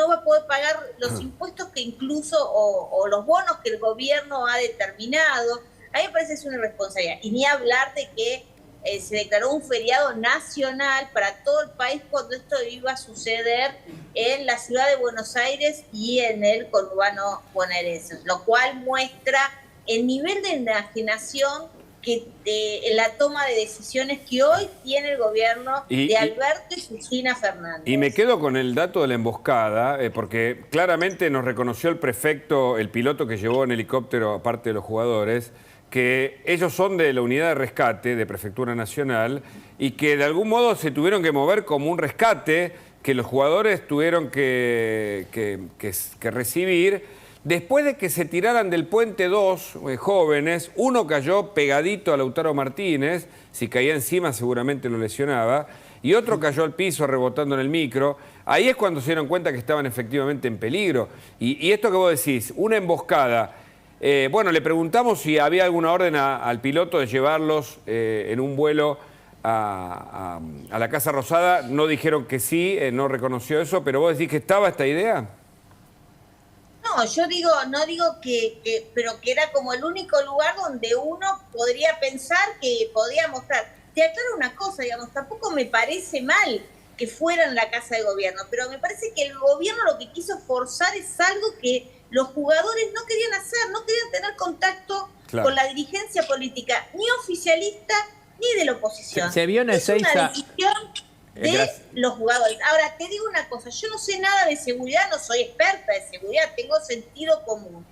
va a poder pagar los impuestos que incluso, o los bonos que el gobierno ha determinado. A mí me parece que es una irresponsabilidad. Y ni hablar de que se declaró un feriado nacional para todo el país cuando esto iba a suceder en la ciudad de Buenos Aires y en el conurbano bonaerense, lo cual muestra el nivel de enajenación en la toma de decisiones que hoy tiene el gobierno de Alberto y Cristina Fernández.
Y me quedo con el dato de la emboscada, porque claramente nos reconoció el prefecto, el piloto que llevó en helicóptero, aparte de los jugadores, que ellos son de la unidad de rescate de Prefectura Nacional y que de algún modo se tuvieron que mover como un rescate que los jugadores tuvieron que recibir después de que se tiraran del puente dos jóvenes. Uno cayó pegadito a Lautaro Martínez, si caía encima seguramente lo lesionaba, y otro cayó al piso rebotando en el micro. Ahí es cuando se dieron cuenta que estaban efectivamente en peligro. Y esto que vos decís, una emboscada. Bueno, le preguntamos si había alguna orden al piloto de llevarlos en un vuelo a la Casa Rosada. No dijeron que sí, no reconoció eso, pero vos decís que estaba esta idea.
No, yo no digo pero que era como el único lugar donde uno podría pensar que podía mostrar. Te aclaro una cosa, digamos, tampoco me parece mal que fueran la Casa de Gobierno, pero me parece que el gobierno lo que quiso forzar es algo que los jugadores no querían hacer, no querían tener contacto con la dirigencia política, ni oficialista ni de la oposición.
Se vio en
es una
Ezeiza.
decisión de los jugadores. Ahora, te digo una cosa, yo no sé nada de seguridad, no soy experta de seguridad, tengo sentido común.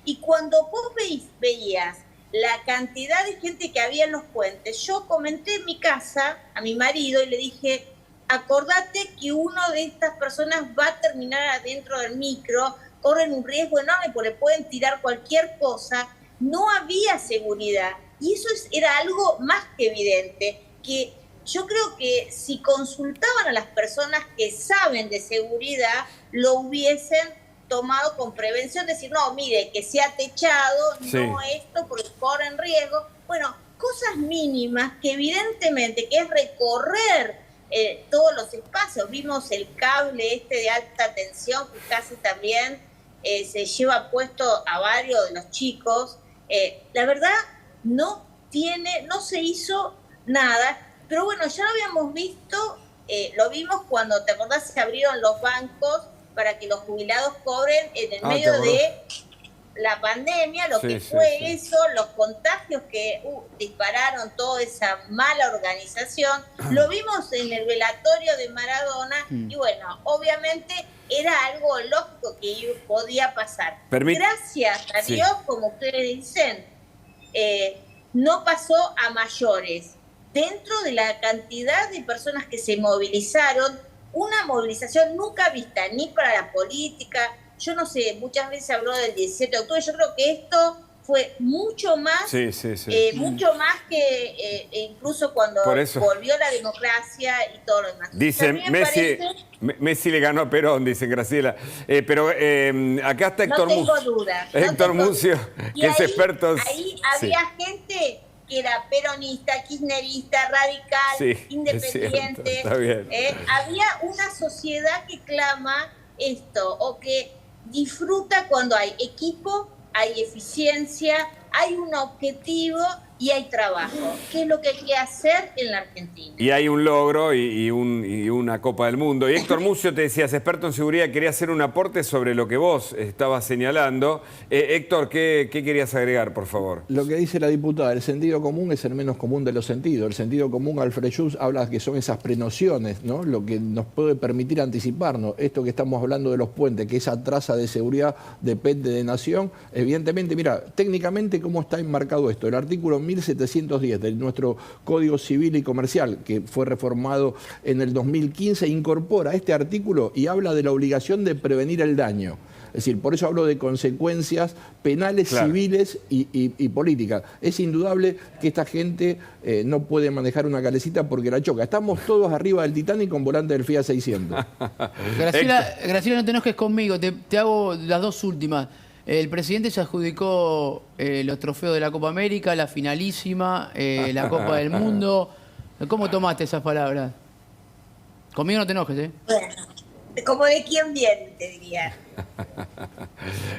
Y cuando vos veías la cantidad de gente que había en los puentes, yo comenté en mi casa a mi marido y le dije, acordate que uno de estas personas va a terminar adentro del micro, corren un riesgo enorme porque pueden tirar cualquier cosa. No había seguridad y eso era algo más que evidente, que yo creo que si consultaban a las personas que saben de seguridad, lo hubiesen tomado con prevención, decir, no, mire, que sea techado,
sí,
no esto, porque corren riesgo. Bueno, cosas mínimas que evidentemente que es recorrer todos los espacios. Vimos el cable de alta tensión que casi también se lleva puesto a varios de los chicos. La verdad, no se hizo nada, pero bueno, ya lo habíamos visto, lo vimos cuando, ¿te acordás? Se abrieron los bancos para que los jubilados cobren en el medio de la pandemia, lo que fue eso, los contagios que dispararon toda esa mala organización. Lo vimos en el velatorio de Maradona y bueno, obviamente era algo lógico que podía pasar. Gracias a Dios, como ustedes dicen, no pasó a mayores. Dentro de la cantidad de personas que se movilizaron, una movilización nunca vista, ni para la política. Yo no sé, muchas veces se habló del 17 de octubre, yo creo que esto fue mucho más, mucho más que incluso cuando volvió la democracia y todo lo demás.
Dicen, Messi le ganó a Perón, dicen Graciela. Pero acá está Héctor Mucio.
No tengo duda.
Héctor Mucio, que es experto.
Ahí había gente que era peronista, kirchnerista, radical, independiente.
Está bien.
Había una sociedad que clama esto, o que disfruta cuando hay equipo, hay eficiencia, hay un objetivo y hay trabajo, que es lo que hay que hacer en la Argentina.
Y hay un logro y una Copa del Mundo. Y Héctor Mucio, te decías, experto en seguridad, quería hacer un aporte sobre lo que vos estabas señalando. Héctor, ¿qué querías agregar, por favor?
Lo que dice la diputada, el sentido común es el menos común de los sentidos. El sentido común, Alfred Schulz habla que son esas prenociones, ¿no? Lo que nos puede permitir anticiparnos. Esto que estamos hablando de los puentes, que esa traza de seguridad depende de nación. Evidentemente, mira, técnicamente, ¿cómo está enmarcado esto? El artículo 1710 de nuestro Código Civil y Comercial, que fue reformado en el 2015, incorpora este artículo y habla de la obligación de prevenir el daño. Es decir, por eso hablo de consecuencias penales, civiles y políticas. Es indudable que esta gente no puede manejar una calecita porque la choca. Estamos todos arriba del Titanic con volante del Fiat 600.
Graciela, no te enojes conmigo, te hago las dos últimas. El presidente se adjudicó los trofeos de la Copa América, la finalísima, la Copa del Mundo. ¿Cómo tomaste esas palabras? Conmigo no te enojes, ¿eh?
Bueno, como de quién viene, te diría.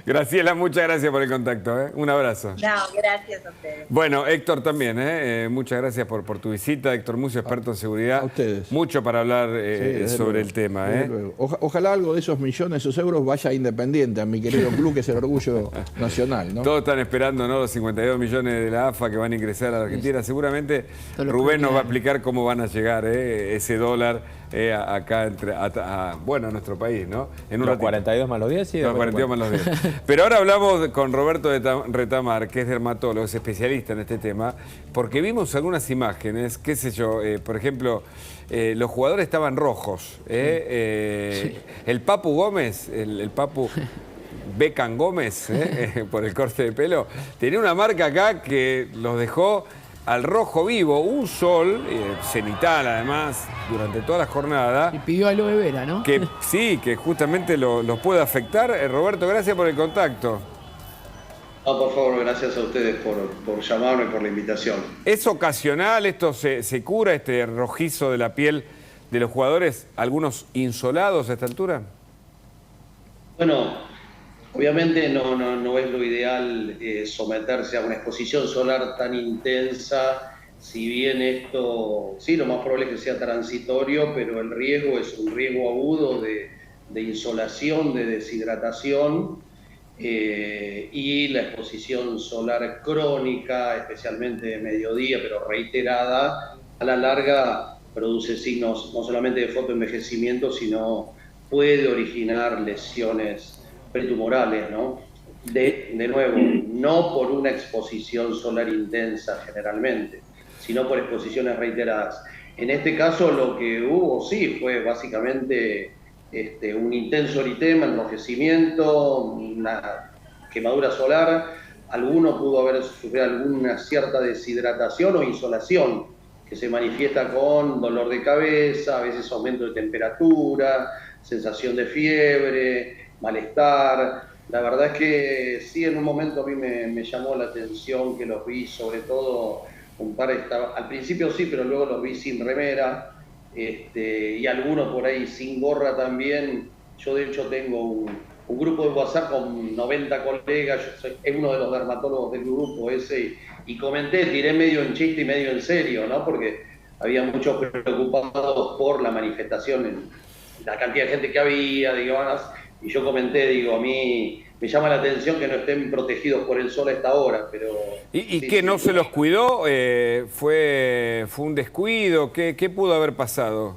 Graciela, muchas gracias por el contacto, ¿eh? Un abrazo.
No, gracias a ustedes.
Bueno, Héctor también, muchas gracias por tu visita. Héctor Mucio, experto en seguridad.
A ustedes.
Mucho para hablar sobre el tema.
Ojalá algo de esos millones, esos euros, vaya a Independiente, a mi querido club, que es el orgullo nacional, ¿no?
Todos están esperando, ¿no?, los 52 millones de la AFA que van a ingresar a la Argentina. Seguramente Rubén nos va a explicar cómo van a llegar ese dólar acá a nuestro país, ¿no? En
los 42 más los 10 y
los 42 más los 10. Pero ahora hablamos con Roberto Retamar, que es dermatólogo, es especialista en este tema, porque vimos algunas imágenes, qué sé yo, por ejemplo, los jugadores estaban rojos. El Papu Gómez, el Papu Beckham Gómez, por el corte de pelo, tenía una marca acá que los dejó al rojo vivo, un sol cenital además durante toda la jornada.
Y pidió a Aloe Vera, ¿no?
Que sí, que justamente los puede afectar. Roberto, gracias por el contacto.
No, por favor, gracias a ustedes por llamarme, por la invitación.
¿Es ocasional? ¿Esto se cura, este rojizo de la piel de los jugadores, algunos insolados a esta altura?
Bueno, obviamente no es lo ideal someterse a una exposición solar tan intensa, si bien esto, sí, lo más probable es que sea transitorio, pero el riesgo es un riesgo agudo de insolación, de deshidratación. y la exposición solar crónica, especialmente de mediodía, pero reiterada, a la larga produce signos no solamente de fotoenvejecimiento, sino puede originar lesiones pretumorales, ¿no? De nuevo, no por una exposición solar intensa generalmente, sino por exposiciones reiteradas. En este caso lo que hubo sí fue básicamente un intenso eritema, enrojecimiento, una quemadura solar. Alguno pudo haber sufrido alguna cierta deshidratación o insolación, que se manifiesta con dolor de cabeza, a veces aumento de temperatura, sensación de fiebre, malestar. La verdad es que sí, en un momento a mí me llamó la atención que los vi, sobre todo un par al principio sí, pero luego los vi sin remera, y algunos por ahí sin gorra también. Yo de hecho tengo un grupo de WhatsApp con 90 colegas, es uno de los dermatólogos del grupo ese, y comenté, tiré medio en chiste y medio en serio, ¿no? Porque había muchos preocupados por la manifestación, la cantidad de gente que había, digamos, y yo comenté, digo, a mí me llama la atención que no estén protegidos por el sol a esta hora, pero...
¿Y sí, que no se los cuidó? ¿Fue un descuido? ¿Qué pudo haber pasado?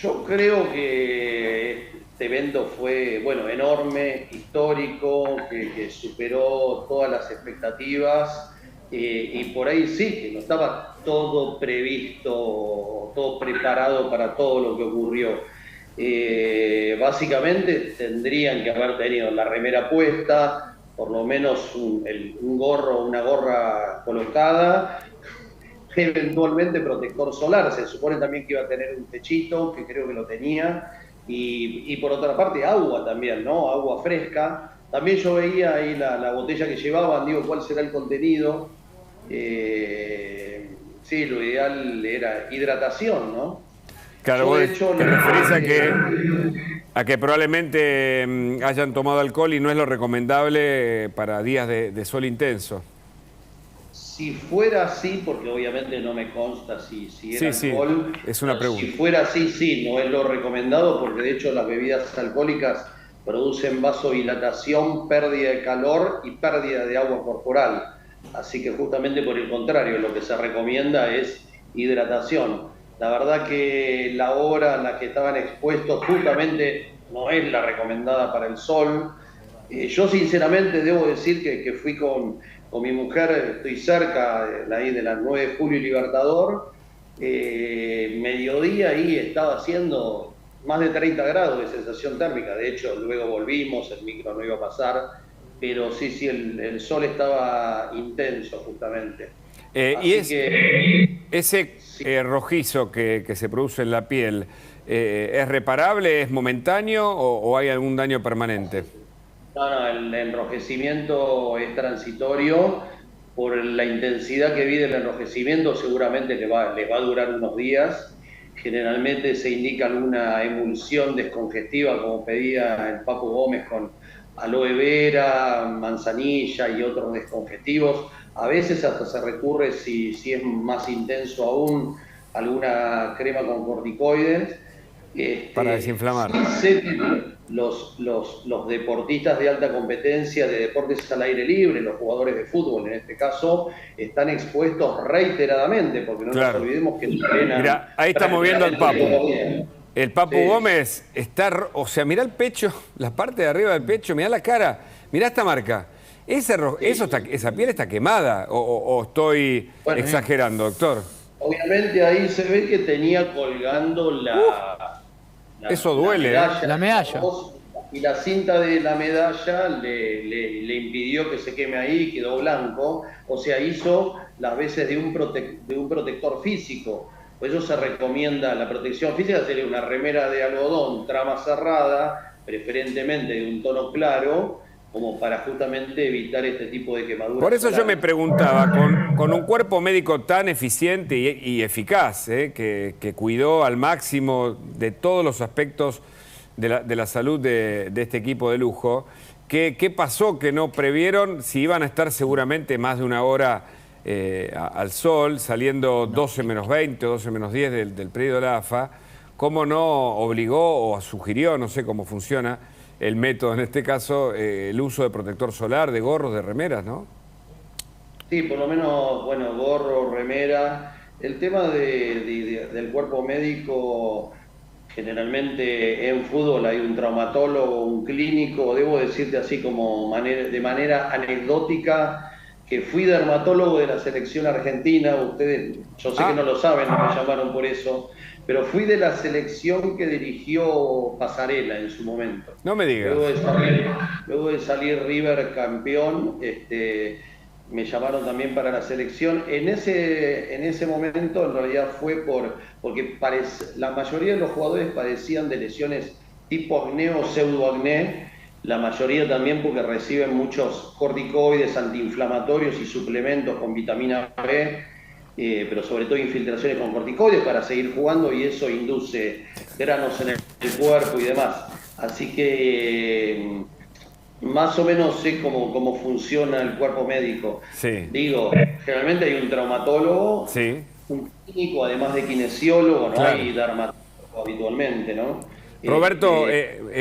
Yo creo que este evento fue, bueno, enorme, histórico, que superó todas las expectativas, y por ahí sí, que no estaba todo previsto, todo preparado para todo lo que ocurrió. Básicamente tendrían que haber tenido la remera puesta, por lo menos un gorro, una gorra colocada, eventualmente protector solar. Se supone también que iba a tener un techito, que creo que lo tenía, y por otra parte agua también, ¿no? Agua fresca. También yo veía ahí la botella que llevaban, digo, ¿cuál será el contenido? Sí, lo ideal era hidratación, ¿no?
Claro, vos te referís a que probablemente hayan tomado alcohol y no es lo recomendable para días de sol intenso.
Si fuera así, porque obviamente no me consta si era alcohol.
Sí, es una pregunta.
Si fuera así, sí, no es lo recomendado, porque de hecho las bebidas alcohólicas producen vasodilatación, pérdida de calor y pérdida de agua corporal. Así que justamente por el contrario, lo que se recomienda es hidratación. La verdad que la hora en la que estaban expuestos justamente no es la recomendada para el sol. Yo sinceramente debo decir que fui con mi mujer, estoy cerca ahí de las 9 de julio y Libertador, mediodía ahí estaba haciendo más de 30 grados de sensación térmica. De hecho, luego volvimos, el micro no iba a pasar, pero sí, el sol estaba intenso justamente.
Y ese rojizo que se produce en la piel, ¿es reparable, es momentáneo o hay algún daño permanente?
No, el enrojecimiento es transitorio. Por la intensidad que vi del enrojecimiento seguramente les va a durar unos días. Generalmente se indica alguna emulsión descongestiva, como pedía el Papu Gómez, con aloe vera, manzanilla y otros descongestivos. A veces hasta se recurre, si es más intenso aún, alguna crema con corticoides.
Para desinflamar.
Sé que los deportistas de alta competencia, de deportes al aire libre, los jugadores de fútbol en este caso, están expuestos reiteradamente, porque no nos olvidemos que entrenan.
Mira, ahí estamos viendo al Papu. El Papu Gómez está, o sea, mirá el pecho, la parte de arriba del pecho, mirá la cara, mirá esta marca. Esa piel está quemada, o estoy exagerando, doctor.
Obviamente ahí se ve que tenía colgando
eso duele.
La medalla.
Y la cinta de la medalla le impidió que se queme ahí, quedó blanco. O sea, hizo las veces de un protector físico. Por eso se recomienda la protección física, sería una remera de algodón, trama cerrada, preferentemente de un tono claro, como para justamente evitar este tipo de quemaduras.
Por eso yo me preguntaba, con un cuerpo médico tan eficiente y eficaz, que cuidó al máximo de todos los aspectos de la salud de este equipo de lujo, ¿qué pasó que no previeron si iban a estar seguramente más de una hora al sol, saliendo 12 menos 20 o 12 menos 10 del predio de la AFA, ¿cómo no obligó o sugirió, no sé cómo funciona el método en este caso, el uso de protector solar, de gorros, de remeras, ¿no?
Sí, por lo menos, bueno, gorro, remera. El tema del cuerpo médico, generalmente en fútbol hay un traumatólogo, un clínico. Debo decirte así como de manera anecdótica que fui dermatólogo de la selección argentina. Ustedes, yo sé que no lo saben, no me llamaron por eso, pero fui de la selección que dirigió Pasarela en su momento.
No me digas.
Luego de salir River campeón, me llamaron también para la selección. En ese momento en realidad fue porque la mayoría de los jugadores padecían de lesiones tipo acné o pseudoacné, la mayoría también porque reciben muchos corticoides, antiinflamatorios y suplementos con vitamina B, pero sobre todo infiltraciones con corticoides para seguir jugando, y eso induce granos en el cuerpo y demás. Así que más o menos sé cómo funciona el cuerpo médico.
Sí.
Digo, generalmente hay un traumatólogo,
sí,
un clínico, además de kinesiólogo, no
claro,
hay dermatólogo habitualmente, ¿no?
Roberto,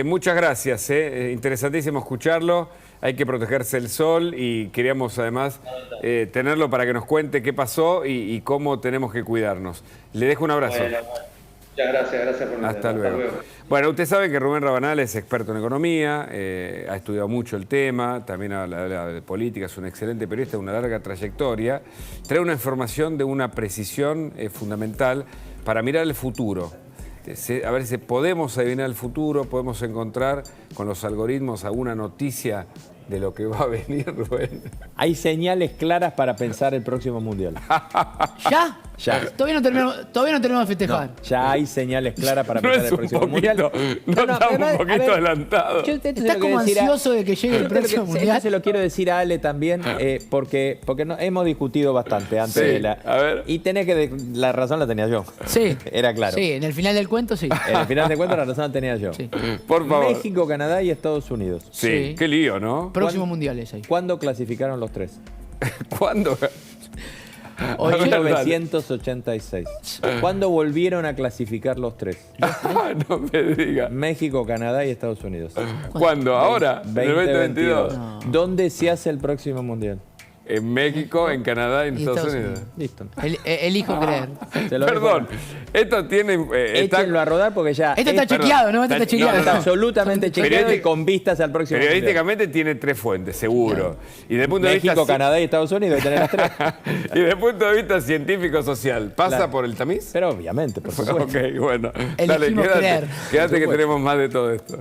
muchas gracias. Interesantísimo escucharlo. Hay que protegerse el sol y queríamos además tenerlo para que nos cuente qué pasó y cómo tenemos que cuidarnos. Le dejo un abrazo.
Bueno, muchas gracias por
Hasta luego. Bueno, usted sabe que Rubén Rabanal es experto en economía, ha estudiado mucho el tema, también habla de política, es un excelente periodista de una larga trayectoria. Trae una información de una precisión fundamental para mirar el futuro. A ver si podemos adivinar el futuro, podemos encontrar con los algoritmos alguna noticia de lo que va a venir, Rubén.
Hay señales claras para pensar el próximo Mundial.
¿Ya?
Ya.
Todavía no terminamos de festejar.
No, ya hay señales claras para pensar el próximo Mundial.
No, está un poquito adelantado.
¿Estás como ansioso de que llegue el próximo Mundial?
Se lo quiero decir a Ale también, porque hemos discutido bastante antes de la...
A ver.
Y la razón la tenía yo.
Sí.
Era claro.
Sí, en el final del cuento sí.
En el final del cuento la razón la tenía yo.
Sí.
Por favor.
México, Canadá y Estados Unidos.
Sí, qué lío, ¿no?
Próximo Mundial es ahí.
¿Cuándo clasificaron los tres?
¿Cuándo?
1986. ¿Cuándo volvieron a clasificar los tres?
No me diga.
México, Canadá y Estados Unidos.
¿Cuándo? ¿Ahora? ¿En el 2022?
No.
¿Dónde se hace el próximo Mundial?
En México, en Canadá y en Estados Unidos.
Listo.
Elijo creer.
Perdón, esto tiene...
Échenlo a rodar porque ya...
Esto está chequeado, ¿no? Esto está chequeado.
Está absolutamente chequeado y con vistas al próximo Mundial.
Periodísticamente tiene 3 fuentes, seguro. Y desde el punto
México,
de vista...
Canadá y Estados Unidos, tener las 3.
Y desde el punto de vista científico-social, ¿pasa por el tamiz?
Pero obviamente, por supuesto.
Ok, bueno.
Elegimos creer.
Quédate que tenemos más de todo esto.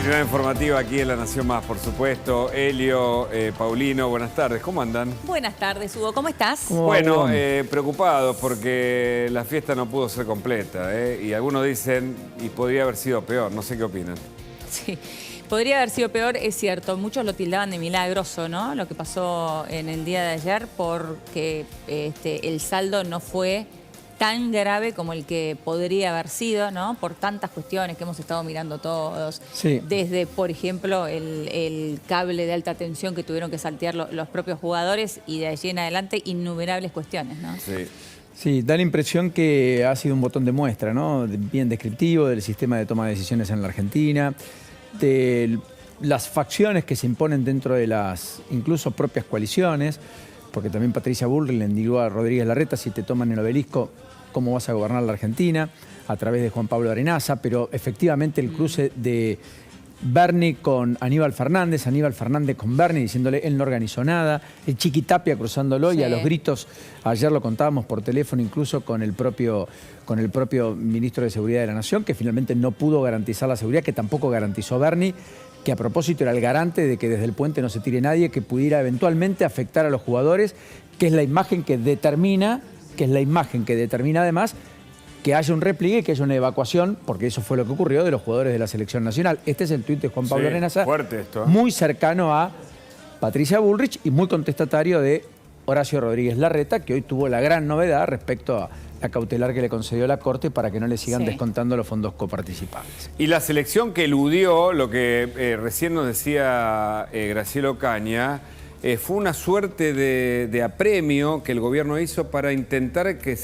Primera informativa aquí en La Nación Más, por supuesto. Elio, Paulino, buenas tardes. ¿Cómo andan?
Buenas tardes, Hugo. ¿Cómo estás?
Bueno, preocupados porque la fiesta no pudo ser completa. Y algunos dicen, y podría haber sido peor. No sé qué opinan.
Sí, podría haber sido peor, es cierto. Muchos lo tildaban de milagroso, ¿no? Lo que pasó en el día de ayer, porque el saldo no fue tan grave como el que podría haber sido, ¿no? Por tantas cuestiones que hemos estado mirando todos.
Sí.
Desde, por ejemplo, el cable de alta tensión que tuvieron que saltear los propios jugadores y de allí en adelante innumerables cuestiones, ¿no?
Sí.
Sí, da la impresión que ha sido un botón de muestra, ¿no? Bien descriptivo del sistema de toma de decisiones en la Argentina, de las facciones que se imponen dentro de las incluso propias coaliciones, porque también Patricia Bullrich le indicó a Rodríguez Larreta, si te toman el obelisco, ¿cómo vas a gobernar la Argentina? A través de Juan Pablo Arenaza, pero efectivamente el cruce de Bernie con Aníbal Fernández con Bernie diciéndole él no organizó nada, el Chiquitapia cruzándolo y a los gritos, ayer lo contábamos por teléfono incluso con el propio ministro de Seguridad de la Nación, que finalmente no pudo garantizar la seguridad, que tampoco garantizó Bernie, que a propósito era el garante de que desde el puente no se tire nadie, que pudiera eventualmente afectar a los jugadores, que es la imagen que determina además que haya un repliegue, que haya una evacuación, porque eso fue lo que ocurrió de los jugadores de la Selección Nacional. Este es el tuit de Juan Pablo Arenaza,
fuerte esto,
muy cercano a Patricia Bullrich y muy contestatario de Horacio Rodríguez Larreta, que hoy tuvo la gran novedad respecto a la cautelar que le concedió la Corte para que no le sigan descontando los fondos coparticipables.
Y la selección que eludió, lo que recién nos decía Graciela Ocaña, fue una suerte de apremio que el gobierno hizo para intentar que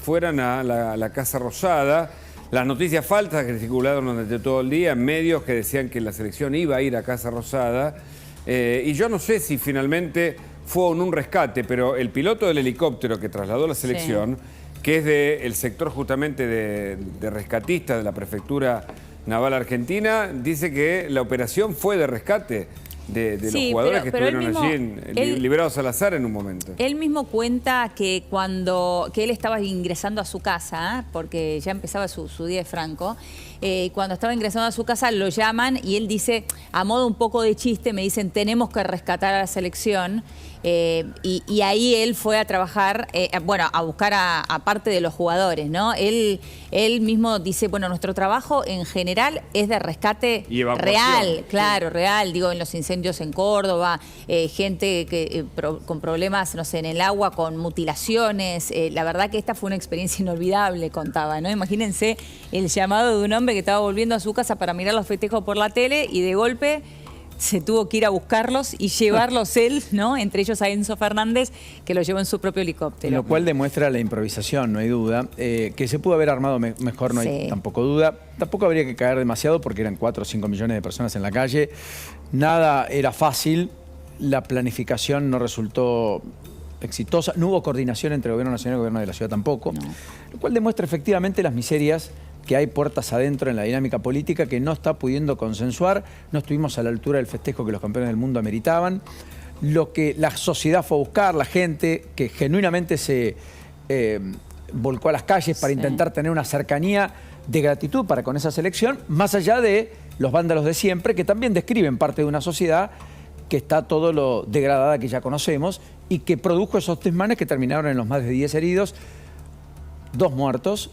fueran a la Casa Rosada. Las noticias falsas que circularon durante todo el día en medios que decían que la selección iba a ir a Casa Rosada. Y yo no sé si finalmente fue un rescate, pero el piloto del helicóptero que trasladó la selección, que es del sector justamente de rescatistas de la Prefectura Naval Argentina, dice que la operación fue de rescate de los jugadores que estuvieron allí liberados al azar en un momento.
Él mismo cuenta que que él estaba ingresando a su casa, porque ya empezaba su día de Franco, cuando estaba ingresando a su casa lo llaman y él dice, a modo un poco de chiste, me dicen, tenemos que rescatar a la selección. Y ahí él fue a trabajar, bueno, a buscar a parte de los jugadores, ¿no? Él mismo dice, bueno, nuestro trabajo en general es de rescate real, claro, real. Digo, en los incendios en Córdoba, gente con problemas, no sé, en el agua, con mutilaciones. La verdad que esta fue una experiencia inolvidable, contaba, ¿no? Imagínense el llamado de un hombre que estaba volviendo a su casa para mirar los festejos por la tele y de golpe se tuvo que ir a buscarlos y llevarlos él, ¿no? Entre ellos a Enzo Fernández, que lo llevó en su propio helicóptero.
Lo cual demuestra la improvisación, no hay duda. Que se pudo haber armado mejor, no hay tampoco duda. Tampoco habría que caer demasiado porque eran 4 o 5 millones de personas en la calle. Nada era fácil. La planificación no resultó exitosa. No hubo coordinación entre el Gobierno Nacional y el Gobierno de la Ciudad tampoco. No. Lo cual demuestra efectivamente las miserias que hay puertas adentro en la dinámica política que no está pudiendo consensuar. No estuvimos a la altura del festejo que los campeones del mundo ameritaban. Lo que la sociedad fue a buscar, la gente que genuinamente se volcó a las calles para intentar tener una cercanía de gratitud para con esa selección, más allá de los vándalos de siempre, que también describen parte de una sociedad que está todo lo degradada que ya conocemos y que produjo esos desmanes que terminaron en los más de 10 heridos, 2 muertos,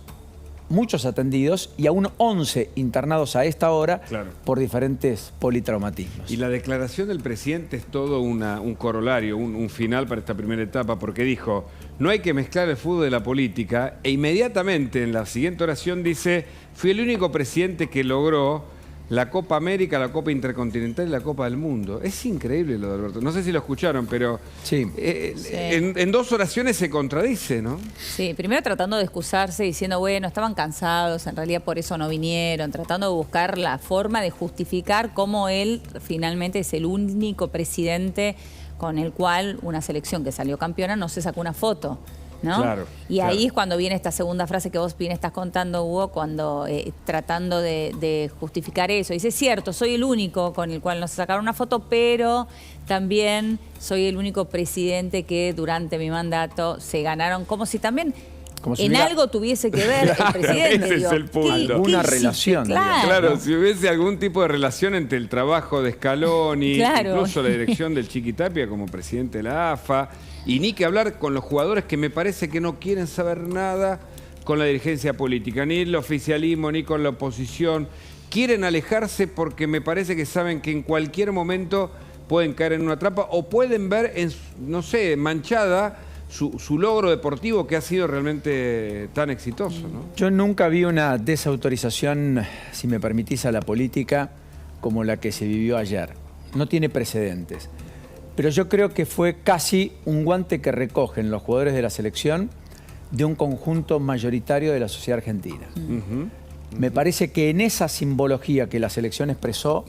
muchos atendidos y aún 11 internados a esta hora por diferentes politraumatismos.
Y la declaración del presidente es todo un corolario, un final para esta primera etapa, porque dijo, no hay que mezclar el fútbol de la política, e inmediatamente en la siguiente oración dice, fui el único presidente que logró la Copa América, la Copa Intercontinental y la Copa del Mundo. Es increíble lo de Alberto. No sé si lo escucharon, pero en 2 oraciones se contradice, ¿no?
Sí, primero tratando de excusarse, diciendo, bueno, estaban cansados, en realidad por eso no vinieron, tratando de buscar la forma de justificar cómo él finalmente es el único presidente con el cual una selección que salió campeona no se sacó una foto, ¿no?
Claro,
y ahí es cuando viene esta segunda frase que vos bien estás contando, Hugo, cuando tratando de justificar eso. Dice, es cierto, soy el único con el cual no se sacaron una foto, pero también soy el único presidente que durante mi mandato se ganaron, como si también algo tuviese que ver el presidente.
Ese es el punto.
Alguna relación.
Claro, si hubiese algún tipo de relación entre el trabajo de Scaloni, incluso la dirección del Chiqui Tapia como presidente de la AFA, y ni que hablar con los jugadores que me parece que no quieren saber nada con la dirigencia política, ni el oficialismo, ni con la oposición. Quieren alejarse porque me parece que saben que en cualquier momento pueden caer en una trampa o pueden ver, no sé, manchada su logro deportivo que ha sido realmente tan exitoso, ¿no?
Yo nunca vi una desautorización, si me permitís, a la política como la que se vivió ayer. No tiene precedentes. Pero yo creo que fue casi un guante que recogen los jugadores de la selección de un conjunto mayoritario de la sociedad argentina. Me parece que en esa simbología que la selección expresó,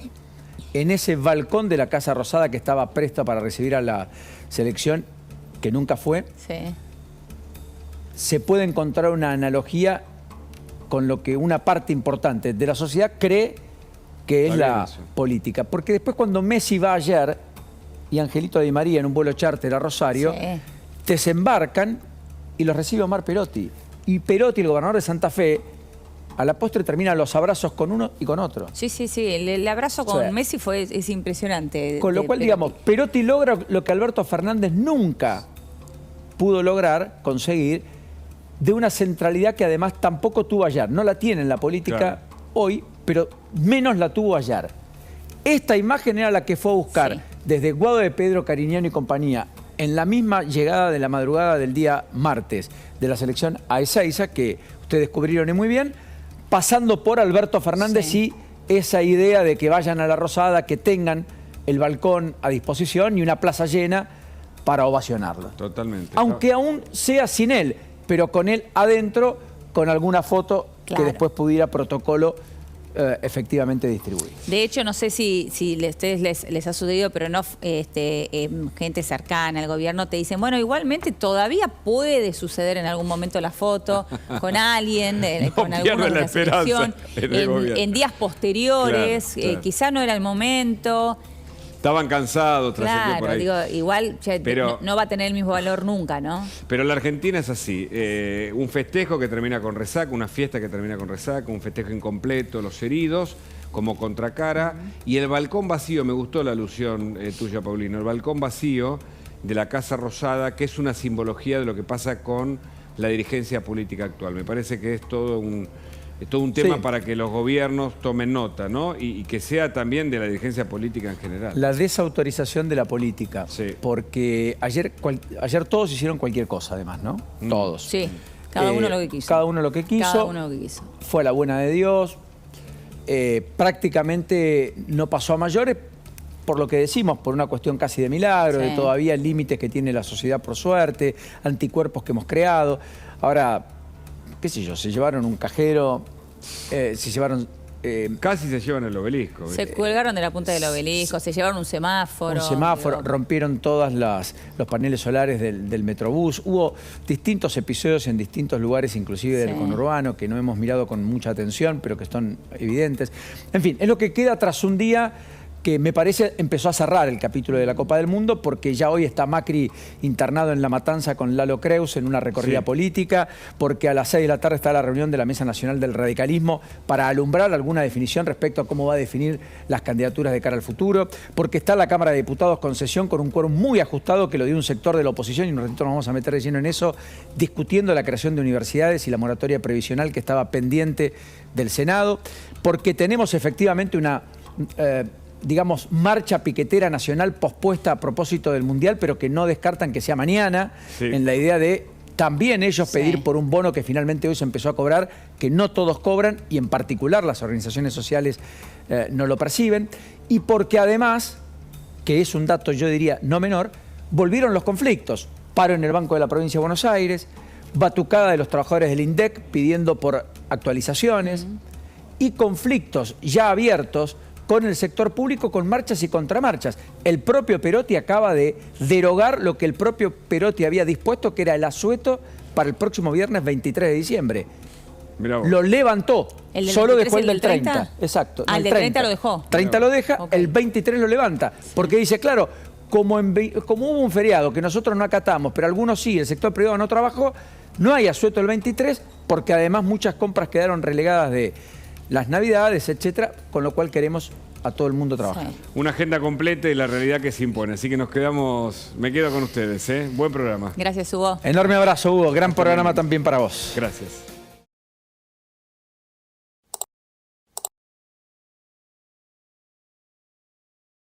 en ese balcón de la Casa Rosada que estaba presto para recibir a la selección, que nunca fue, se puede encontrar una analogía con lo que una parte importante de la sociedad cree que es la política. Porque después cuando Messi va ayer y Angelito Di María en un vuelo charter a Rosario, desembarcan y los recibe Omar Perotti. Y Perotti, el gobernador de Santa Fe, a la postre termina los abrazos con uno y con otro.
Sí. El abrazo con Messi es impresionante.
Con lo cual, digamos, Perotti logra lo que Alberto Fernández nunca pudo lograr conseguir, de una centralidad que además tampoco tuvo ayer. No la tiene en la política hoy, pero menos la tuvo ayer. Esta imagen era la que fue a buscar desde Guado de Pedro, Cariñano y compañía, en la misma llegada de la madrugada del día martes de la selección a Ezeiza, que ustedes descubrieron muy bien, pasando por Alberto Fernández y esa idea de que vayan a la Rosada, que tengan el balcón a disposición y una plaza llena para ovacionarlo.
Totalmente.
Aunque aún sea sin él. pero con él adentro, con alguna foto
Claro.
que después pudiera protocolo efectivamente distribuir.
De hecho, no sé si a ustedes les ha sucedido, pero no gente cercana al gobierno te dicen, bueno, igualmente todavía puede suceder en algún momento la foto con alguien, con alguno de la selección, en días posteriores,
Claro.
quizá no era el momento.
Estaban cansados, trascendió por
Claro,
ahí.
digo, igual
Pero-
no va a tener el mismo valor nunca, ¿no?
Pero la Argentina es así, un festejo que termina con resaca, una fiesta que termina con resaca, un festejo incompleto, los heridos como contracara, y el balcón vacío, me gustó la alusión tuya, Paulino, el balcón vacío de la Casa Rosada, que es una simbología de lo que pasa con la dirigencia política actual. Me parece que es todo un tema
Sí.
para que los gobiernos tomen nota, ¿no? Y que sea también de la dirigencia política en general.
La desautorización de la política, porque ayer todos hicieron cualquier cosa además, ¿no? Todos.
Sí, cada uno lo que quiso.
Cada uno lo que quiso.
Cada uno lo que quiso.
Fue a la buena de Dios. Prácticamente no pasó a mayores, por lo que decimos, por una cuestión casi de milagro,
Sí.
de todavía límites que tiene la sociedad por suerte, anticuerpos que hemos creado. Ahora, qué sé yo, se llevaron un cajero, se llevaron...
Casi se llevan el obelisco.
Se colgaron de la punta del obelisco, se llevaron un semáforo.
Un semáforo,
digo,
rompieron todos los paneles solares del Metrobús. Hubo distintos episodios en distintos lugares, inclusive del
Sí.
conurbano, que no hemos mirado con mucha atención, pero que son evidentes. En fin, es lo que queda tras un día que me parece empezó a cerrar el capítulo de la Copa del Mundo, porque ya hoy está Macri internado en La Matanza con Lalo Creus en una recorrida política, porque a las 6 de la tarde está la reunión de la Mesa Nacional del Radicalismo para alumbrar alguna definición respecto a cómo va a definir las candidaturas de cara al futuro, porque está la Cámara de Diputados con sesión con un quórum muy ajustado que lo dio un sector de la oposición, y un ratito nos vamos a meter de lleno en eso, discutiendo la creación de universidades y la moratoria previsional que estaba pendiente del Senado, porque tenemos efectivamente una... digamos, marcha piquetera nacional pospuesta a propósito del Mundial, pero que no descartan que sea mañana, en la idea de también ellos pedir por un bono que finalmente hoy se empezó a cobrar, que no todos cobran, y en particular las organizaciones sociales no lo perciben, y porque además, que es un dato yo diría no menor, volvieron los conflictos. Paro en el Banco de la Provincia de Buenos Aires, batucada de los trabajadores del INDEC pidiendo por actualizaciones, y conflictos ya abiertos con el sector público, con marchas y contramarchas. El propio Perotti acaba de derogar lo que el propio Perotti había dispuesto, que era el asueto para el próximo viernes 23 de diciembre. Lo levantó,
¿El del
solo
23
dejó
y
el del 30. Exacto.
Ah, el del 30 lo dejó.
30 lo deja, el 23 lo levanta, porque dice, claro, como hubo un feriado que nosotros no acatamos, pero algunos sí, el sector privado no trabajó, no hay asueto el 23, porque además muchas compras quedaron relegadas de las Navidades, etcétera, con lo cual queremos a todo el mundo trabajar.
Una agenda completa y la realidad que se impone. Así que me quedo con ustedes. Buen programa.
Gracias, Hugo.
Enorme abrazo, Hugo. Gran programa también para vos.
Gracias.